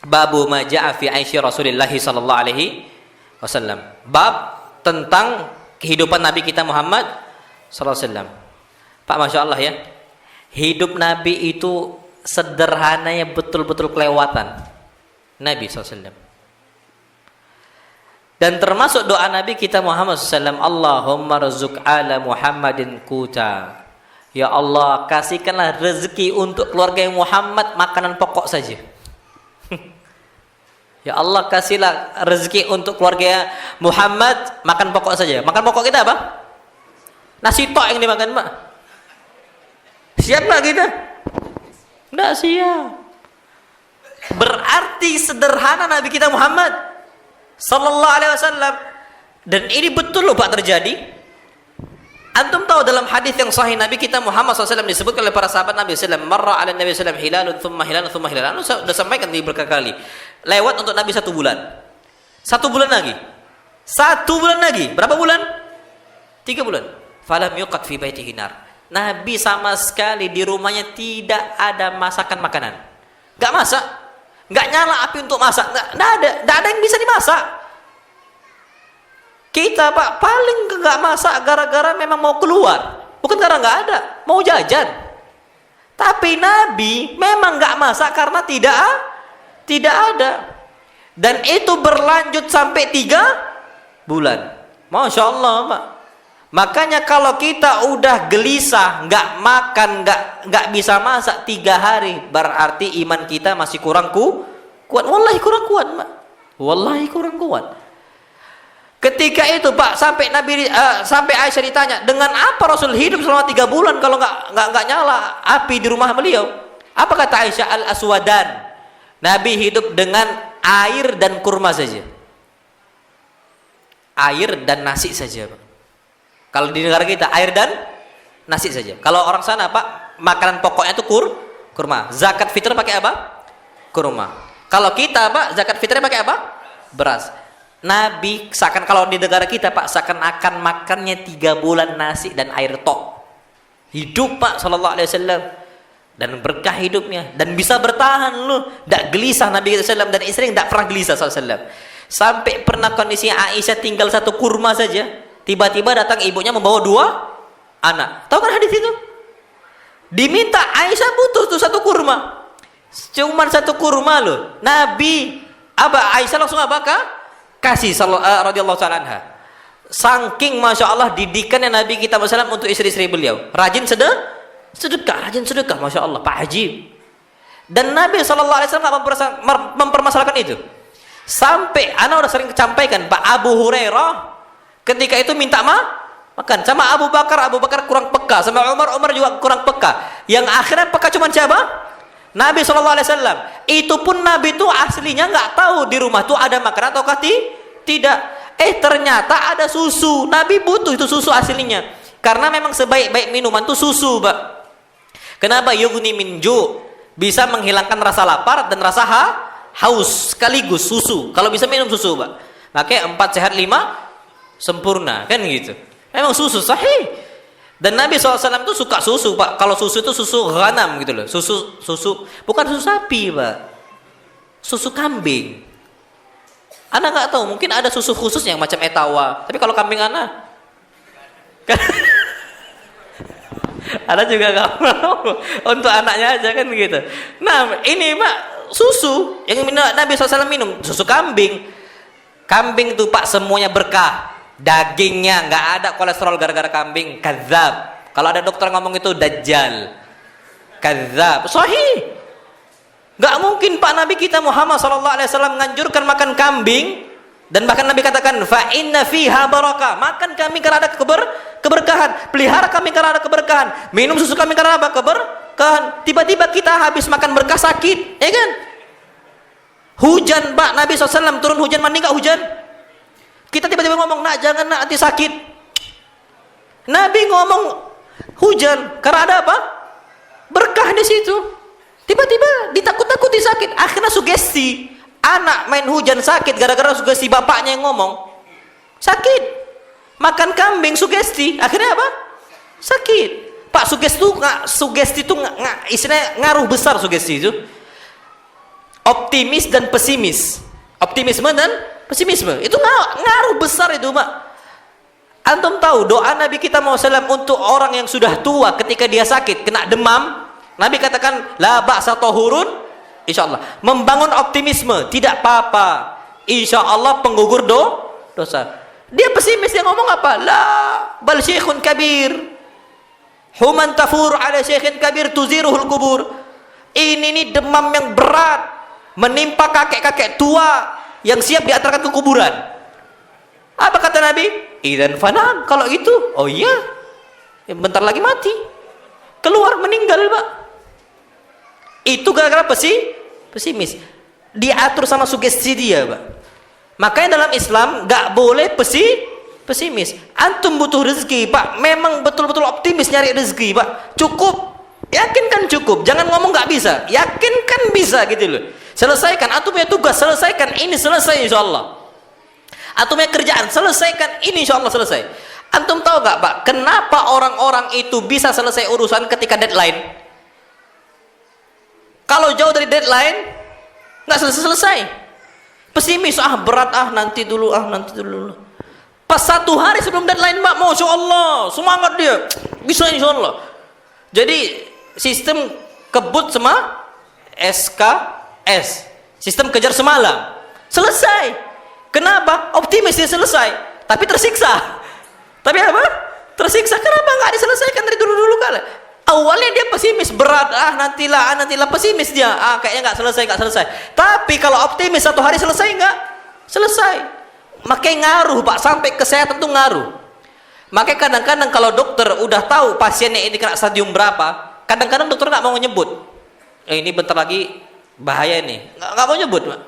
Babu ma ja'a fi aisyah Rasulullah sallallahu alaihi wasallam. Bab tentang kehidupan Nabi kita Muhammad sallallahu alaihi wasallam. Pak, Masya Allah ya. Hidup Nabi itu sederhananya betul-betul kelewatan. Nabi sallallahu alaihi wasallam. Dan termasuk doa Nabi kita Muhammad SAW, Allahumma rizuk ala Muhammadin kuta. Ya Allah, kasihkanlah rezeki untuk keluarga Muhammad makanan pokok saja. Ya Allah, kasihlah rezeki untuk keluarga Muhammad makan pokok saja. Makan pokok kita apa? Nasi tok yang dimakan, Pak. Siap nggak kita? Nggak siap. Berarti sederhana Nabi kita Muhammad sallallahu alaihi wasallam, dan ini betul loh, Pak, terjadi. Antum tahu dalam hadis yang sahih Nabi kita Muhammad SAW disebutkan oleh para sahabat Nabi SAW, marra ala Nabi SAW hilalun thumma hilalun thumma hilalun. Anu sudah sampaikan di berkali-kali. Lewat untuk Nabi 1 bulan. 1 bulan lagi. 1 bulan lagi. Berapa bulan? 3 bulan. Falam yuqad fi baitihi nar. Nabi sama sekali di rumahnya tidak ada masakan makanan. Enggak masak. Nggak nyala api untuk masak, nggak ada yang bisa dimasak. Kita, Pak, paling nggak masak gara-gara memang mau keluar, bukan karena nggak ada, mau jajan. Tapi Nabi memang nggak masak karena tidak ada, dan itu berlanjut sampai 3 bulan. Masya Allah, Pak. Makanya kalau kita udah gelisah, nggak makan, nggak bisa masak 3 hari, berarti iman kita masih kurang kuat. Wallahi kurang kuat, Pak. Wallahi kurang kuat. Ketika itu, Pak, sampai sampai Aisyah ditanya, dengan apa Rasul hidup selama 3 bulan kalau nggak nyala api di rumah beliau? Apa kata Aisyah? Al-aswadan. Nabi hidup dengan air dan kurma saja. Air dan nasi saja, Pak. Kalau di negara kita air dan nasi saja. Kalau orang sana, Pak, makanan pokoknya itu kurma. Zakat fitr pakai apa? Kurma. Kalau kita, Pak, zakat fitrnya pakai apa? Beras. Nabi seakan, kalau di negara kita, Pak, seakan-akan makannya 3 bulan nasi dan air tok. Hidup, Pak, sallallahu alaihi wasallam, dan berkah hidupnya, dan bisa bertahan loh. Tidak gelisah Nabi SAW, dan istri tidak pernah gelisah SAW. Sampai pernah kondisi Aisyah tinggal 1 kurma saja. Tiba-tiba datang ibunya membawa 2 anak. Tahu kan hadis itu? Diminta, Aisyah butuh tuh 1 kurma. Cuman 1 kurma loh. Nabi, Aisyah langsung apa? Kasih radhiyallahu ta'ala anha. saking Masya Allah didikannya Nabi kita SAW untuk istri-istri beliau. Rajin sedekah, Masya Allah, Pak Haji. Dan Nabi SAW nggak mempermasalahkan itu. Sampai, ana udah sering sampaikan, Pak Abu Hurairah ketika itu minta makan sama Abu Bakar kurang peka, sama Umar juga kurang peka. Yang akhirnya peka cuma siapa? Nabi SAW. Itu pun Nabi itu aslinya nggak tahu di rumah tuh ada makanan atau tidak. Ternyata ada susu. Nabi butuh itu susu aslinya. Karena memang sebaik-baik minuman tuh susu, Pak. Kenapa? Yughni min ju', bisa menghilangkan rasa lapar dan rasa haus sekaligus susu. Kalau bisa minum susu, Pak. Makanya 4 sehat 5 sempurna, kan gitu. Memang susu sahih. Dan Nabi SAW itu suka susu, Pak. Kalau susu itu susu ghanam gitu loh. Susu bukan susu sapi, Pak. Susu kambing. Ana nggak tahu, mungkin ada susu khusus yang macam etawa. Tapi kalau kambing Ana kan Ana juga nggak mau, untuk anaknya aja kan gitu. Nah, ini Pak, susu yang Nabi SAW minum, susu kambing. Kambing tuh Pak semuanya berkah. Dagingnya nggak ada kolesterol gara-gara kambing. Kadzab. Kalau ada dokter ngomong itu dajjal. Kadzab. Sahih. Nggak mungkin Pak Nabi kita Muhammad SAW menganjurkan makan kambing, dan bahkan Nabi katakan fa inna fiha barakah. Makan kambing karena ada keberkahan. Pelihara kambing karena ada keberkahan. Minum susu kambing karena apa? Keberkahan. Tiba-tiba kita habis makan berkah sakit, ya kan? Hujan, Pak, Nabi SAW turun hujan, mandi nggak hujan? Kita tiba-tiba ngomong, nak jangan, nak nanti sakit. Nabi ngomong hujan karena ada apa? Berkah di situ. Tiba-tiba ditakut-takuti sakit. Akhirnya sugesti. Anak main hujan sakit gara-gara sugesti bapaknya yang ngomong. Sakit. Makan kambing sugesti. Akhirnya apa? Sakit. Pak, sugesti itu istilahnya ngaruh besar sugesti itu. Optimis dan pesimis. Optimisme dan pesimisme. Itu ngaruh besar itu, Pak. Antum tahu doa Nabi kita SAW untuk orang yang sudah tua ketika dia sakit, kena demam. Nabi katakan la ba'sa tahurun insyaallah, membangun optimisme, tidak apa-apa, insyaallah penggugur dosa. Dia pesimis, dia ngomong apa? La bal syekhun kabir human tafur ala syekhin kabir tuziruhul kubur. Ini demam yang berat menimpa kakek-kakek tua yang siap diantarkan ke kuburan. Apa kata Nabi? Idzan fanan, kalau itu, oh iya, bentar lagi mati, keluar meninggal, Pak. Itu gara-gara pesimis. Diatur sama sugesti dia, Pak. Makanya dalam Islam nggak boleh pesimis. Antum butuh rezeki, Pak, memang betul-betul optimis nyari rezeki, Pak. Cukup, yakinkan cukup. Jangan ngomong nggak bisa, yakinkan bisa gitu loh. Selesaikan. Antum punya tugas, selesaikan ini, selesai insyaallah. Antum punya kerjaan, selesaikan ini, insyaallah selesai. Antum tahu nggak, Pak, kenapa orang-orang itu bisa selesai urusan ketika deadline? Kalau jauh dari deadline, nggak selesai. Pesimis, berat, nanti dulu. Pas 1 hari sebelum deadline, Pak, Masya Allah, semangat dia, bisa insya Allah. Jadi sistem kebut sama SKS, sistem kejar semalam, selesai. Kenapa? Optimis dia selesai, tapi tersiksa. Tapi apa? Tersiksa. Kenapa nggak diselesaikan dari dulu kali? Awalnya dia pesimis, berat, nantilah pesimis dia, kayaknya nggak selesai. Tapi kalau optimis 1 hari selesai, nggak selesai. Makanya ngaruh, Pak, sampai kesehatan tuh ngaruh. Makanya kadang-kadang kalau dokter udah tahu pasiennya ini kena stadium berapa, kadang-kadang dokter nggak mau nyebut. Ini bentar lagi bahaya nih, nggak mau nyebut, Pak.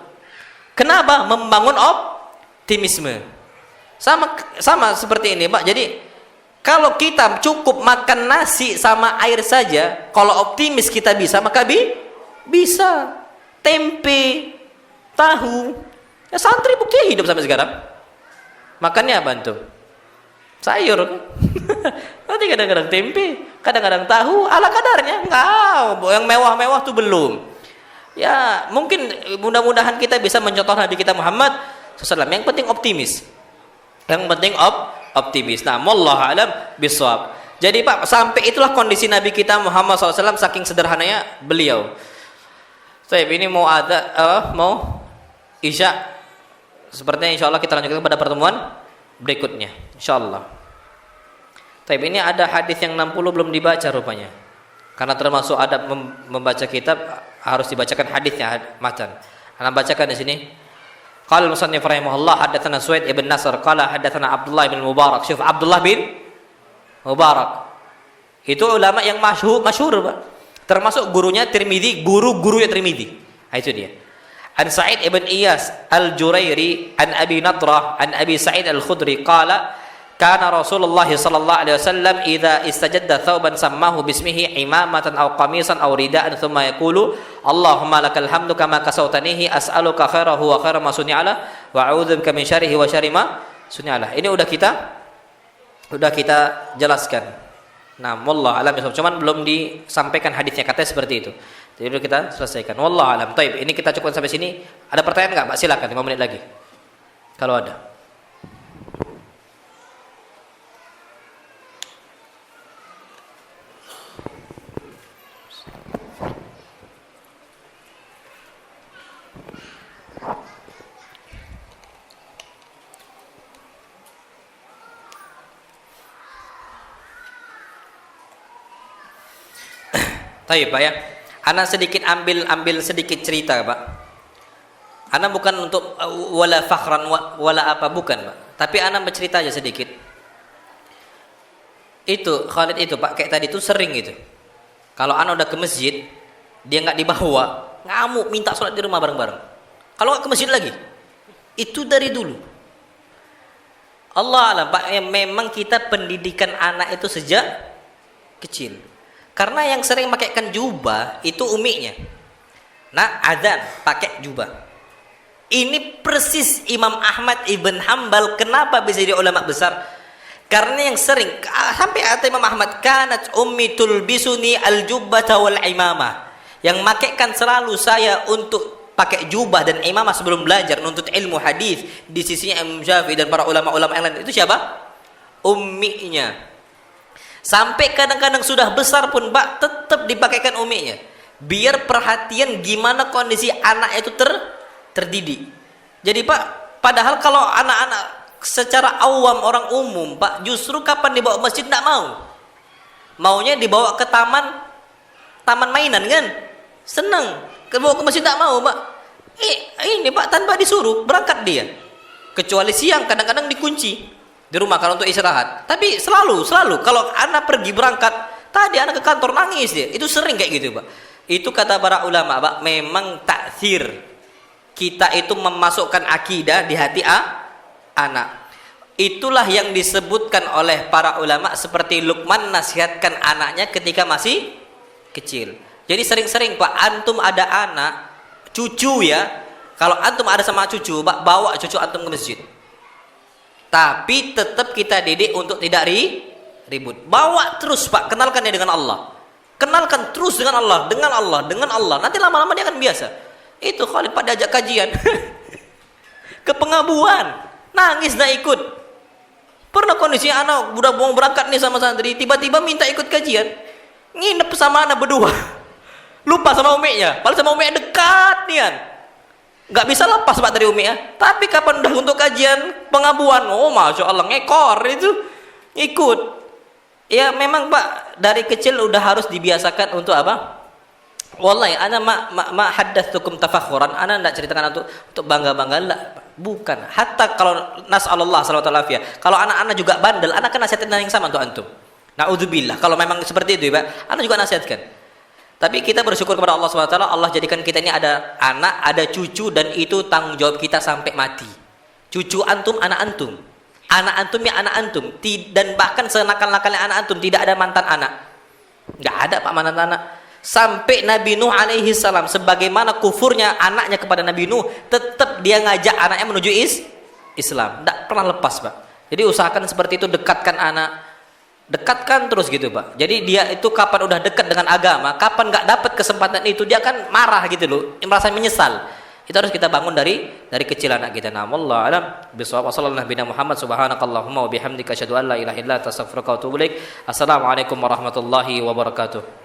Kenapa? Membangun optimisme. Sama seperti ini, Pak. Jadi kalau kita cukup makan nasi sama air saja, kalau optimis kita bisa, maka bisa. Tempe, tahu. Ya, santri buktinya hidup sampai sekarang. Makannya apa antum? Sayur. Nanti kadang-kadang tempe, kadang-kadang tahu, ala kadarnya. Enggak, yang mewah-mewah tuh belum. Ya, mungkin mudah-mudahan kita bisa mencontoh Nabi kita Muhammad SAW. Yang penting optimis. Optimis. Nah, wallahu alam bisawab. Jadi, Pak, sampai itulah kondisi Nabi kita Muhammad SAW, saking sederhananya beliau. Ini mau Isya. Sepertinya insya Allah kita lanjutkan pada pertemuan berikutnya insyaallah. Tapi ini ada hadis yang 60 belum dibaca rupanya. Karena termasuk adab membaca kitab harus dibacakan hadisnya matan. Ana bacakan di sini. Qala al-musannif rahimahullah hadatsana Suaid ibn Nasr qala hadatsana Abdullah bin Mubarak. Syuf Abdullah bin Mubarak. Itu ulama yang masyhur Pak. Termasuk gurunya Tirmidzi, guru-gurunya Tirmidzi. Nah, itu dia. An Sa'id ibn Iyas al-Jurairi an Abi Nadrah an Abi Sa'id al-Khudri qala kana Rasulullah sallallahu alaihi wasallam idza istajadda thawban sammahu bismihi imamatan aw qamisan aw ridaan thumma yaqulu Allahumma lakal hamdu kama kasautanihi as'aluka khairahu wa khaira ma suni'ala wa a'udzubika min syarrihi wa syarri ma suni'ala. Ini udah kita jelaskan. Nah, wallahu alam bisawab. Cuman belum disampaikan hadisnya, katanya seperti itu. Jadi udah kita selesaikan. Wallahu alam. Baik, ini kita cukupkan sampai sini. Ada pertanyaan enggak, Pak? Silakan 5 menit lagi. Kalau ada. Baik Pak ya, Ana sedikit ambil sedikit cerita Pak. Ana bukan untuk wala fakhran wala apa, bukan Pak. Tapi Ana bercerita aja sedikit. Itu Khalid itu Pak, kayak tadi itu sering gitu. Kalau Ana udah ke masjid, dia nggak dibawa, ngamuk minta sholat di rumah bareng-bareng. Kalau nggak ke masjid lagi, itu dari dulu. Allah alam Pak, memang kita pendidikan anak itu sejak kecil. Karena yang sering pakaikan jubah itu umiknya. Nah, adzan pakai jubah. Ini persis Imam Ahmad ibn Hanbal kenapa bisa jadi ulama besar? Karena yang sering sampai kata Imam Ahmad, kanat ummi tulbisuni al-jubbata wal imamah. Yang makaikan selalu saya untuk pakai jubah dan imamah sebelum belajar menuntut ilmu hadis di sisinya Imam Syafi'i dan para ulama-ulama yang lain. Itu siapa? Umminya. Sampai kadang-kadang sudah besar pun Pak tetap dipakaikan umiknya. Biar perhatian gimana kondisi anak itu terdidik. Jadi Pak, padahal kalau anak-anak secara awam orang umum Pak, justru kapan dibawa ke masjid tidak mau. Maunya dibawa ke taman mainan kan? Senang. Dibawa ke masjid tidak mau Pak. Ini Pak tanpa disuruh berangkat dia. Kecuali siang kadang-kadang dikunci di rumah kalau untuk istirahat. Tapi selalu kalau anak pergi berangkat, tadi anak ke kantor nangis dia. Itu sering kayak gitu Pak. Itu kata para ulama Pak, memang takzir kita itu memasukkan akidah di hati anak. Itulah yang disebutkan oleh para ulama seperti Luqman nasihatkan anaknya ketika masih kecil. Jadi sering-sering Pak, antum ada anak, cucu ya. Kalau antum ada sama cucu Pak, bawa cucu antum ke masjid. Tapi tetap kita didik untuk tidak ribut. Bawa terus Pak, kenalkan dia dengan Allah. Kenalkan terus dengan Allah. Nanti lama-lama dia akan biasa. Itu Khalid pada ajak kajian. Ke pengabuan. Nangis dah ikut. Pernah kondisi anak udah mau berangkat nih sama santri, tiba-tiba minta ikut kajian. Nginep sama anak berdua. Lupa sama umiknya. Padahal sama umiknya dekat nian. Gak bisa lepas Pak dari umi ya. Tapi kapan udah untuk kajian pengabuan, oh masya Allah ngekor itu ikut. Ya memang Pak dari kecil udah harus dibiasakan untuk apa? Wallahi ana ma haddatsukum tafakhuran. Ana enggak ceritakan untuk bangga-bangga lah. Bukan. Hatta kalau nasallallahu alaihi wasallam, kalau anak-anak juga bandel, anak kan nasihatin yang sama untuk antum. Naudzubillah. Kalau memang seperti itu ya Pak, anak juga nasihatkan. Tapi kita bersyukur kepada Allah SWT, Allah jadikan kita ini ada anak, ada cucu, dan itu tanggung jawab kita sampai mati. Cucu antum, anak antum. Anak antum ya anak antum. Dan bahkan senakal-nakalnya anak antum, tidak ada mantan anak. Nggak ada Pak mantan anak. Sampai Nabi Nuh alaihi salam, sebagaimana kufurnya anaknya kepada Nabi Nuh, tetap dia ngajak anaknya menuju Islam. Nggak pernah lepas Pak. Jadi usahakan seperti itu, dekatkan anak. Dekatkan terus gitu Pak. Jadi dia itu kapan udah dekat dengan agama, kapan nggak dapat kesempatan itu, dia akan marah gitu loh, merasa menyesal. Itu harus kita bangun dari kecil anak kita. Wallahu alam bisawab. Sallallahu alaihi Muhammad subhanakallahumma wa bihamdika asyhadu an la ilaha illa anta astaghfiruka wa atubu ilaik. Assalamualaikum warahmatullahi wabarakatuh.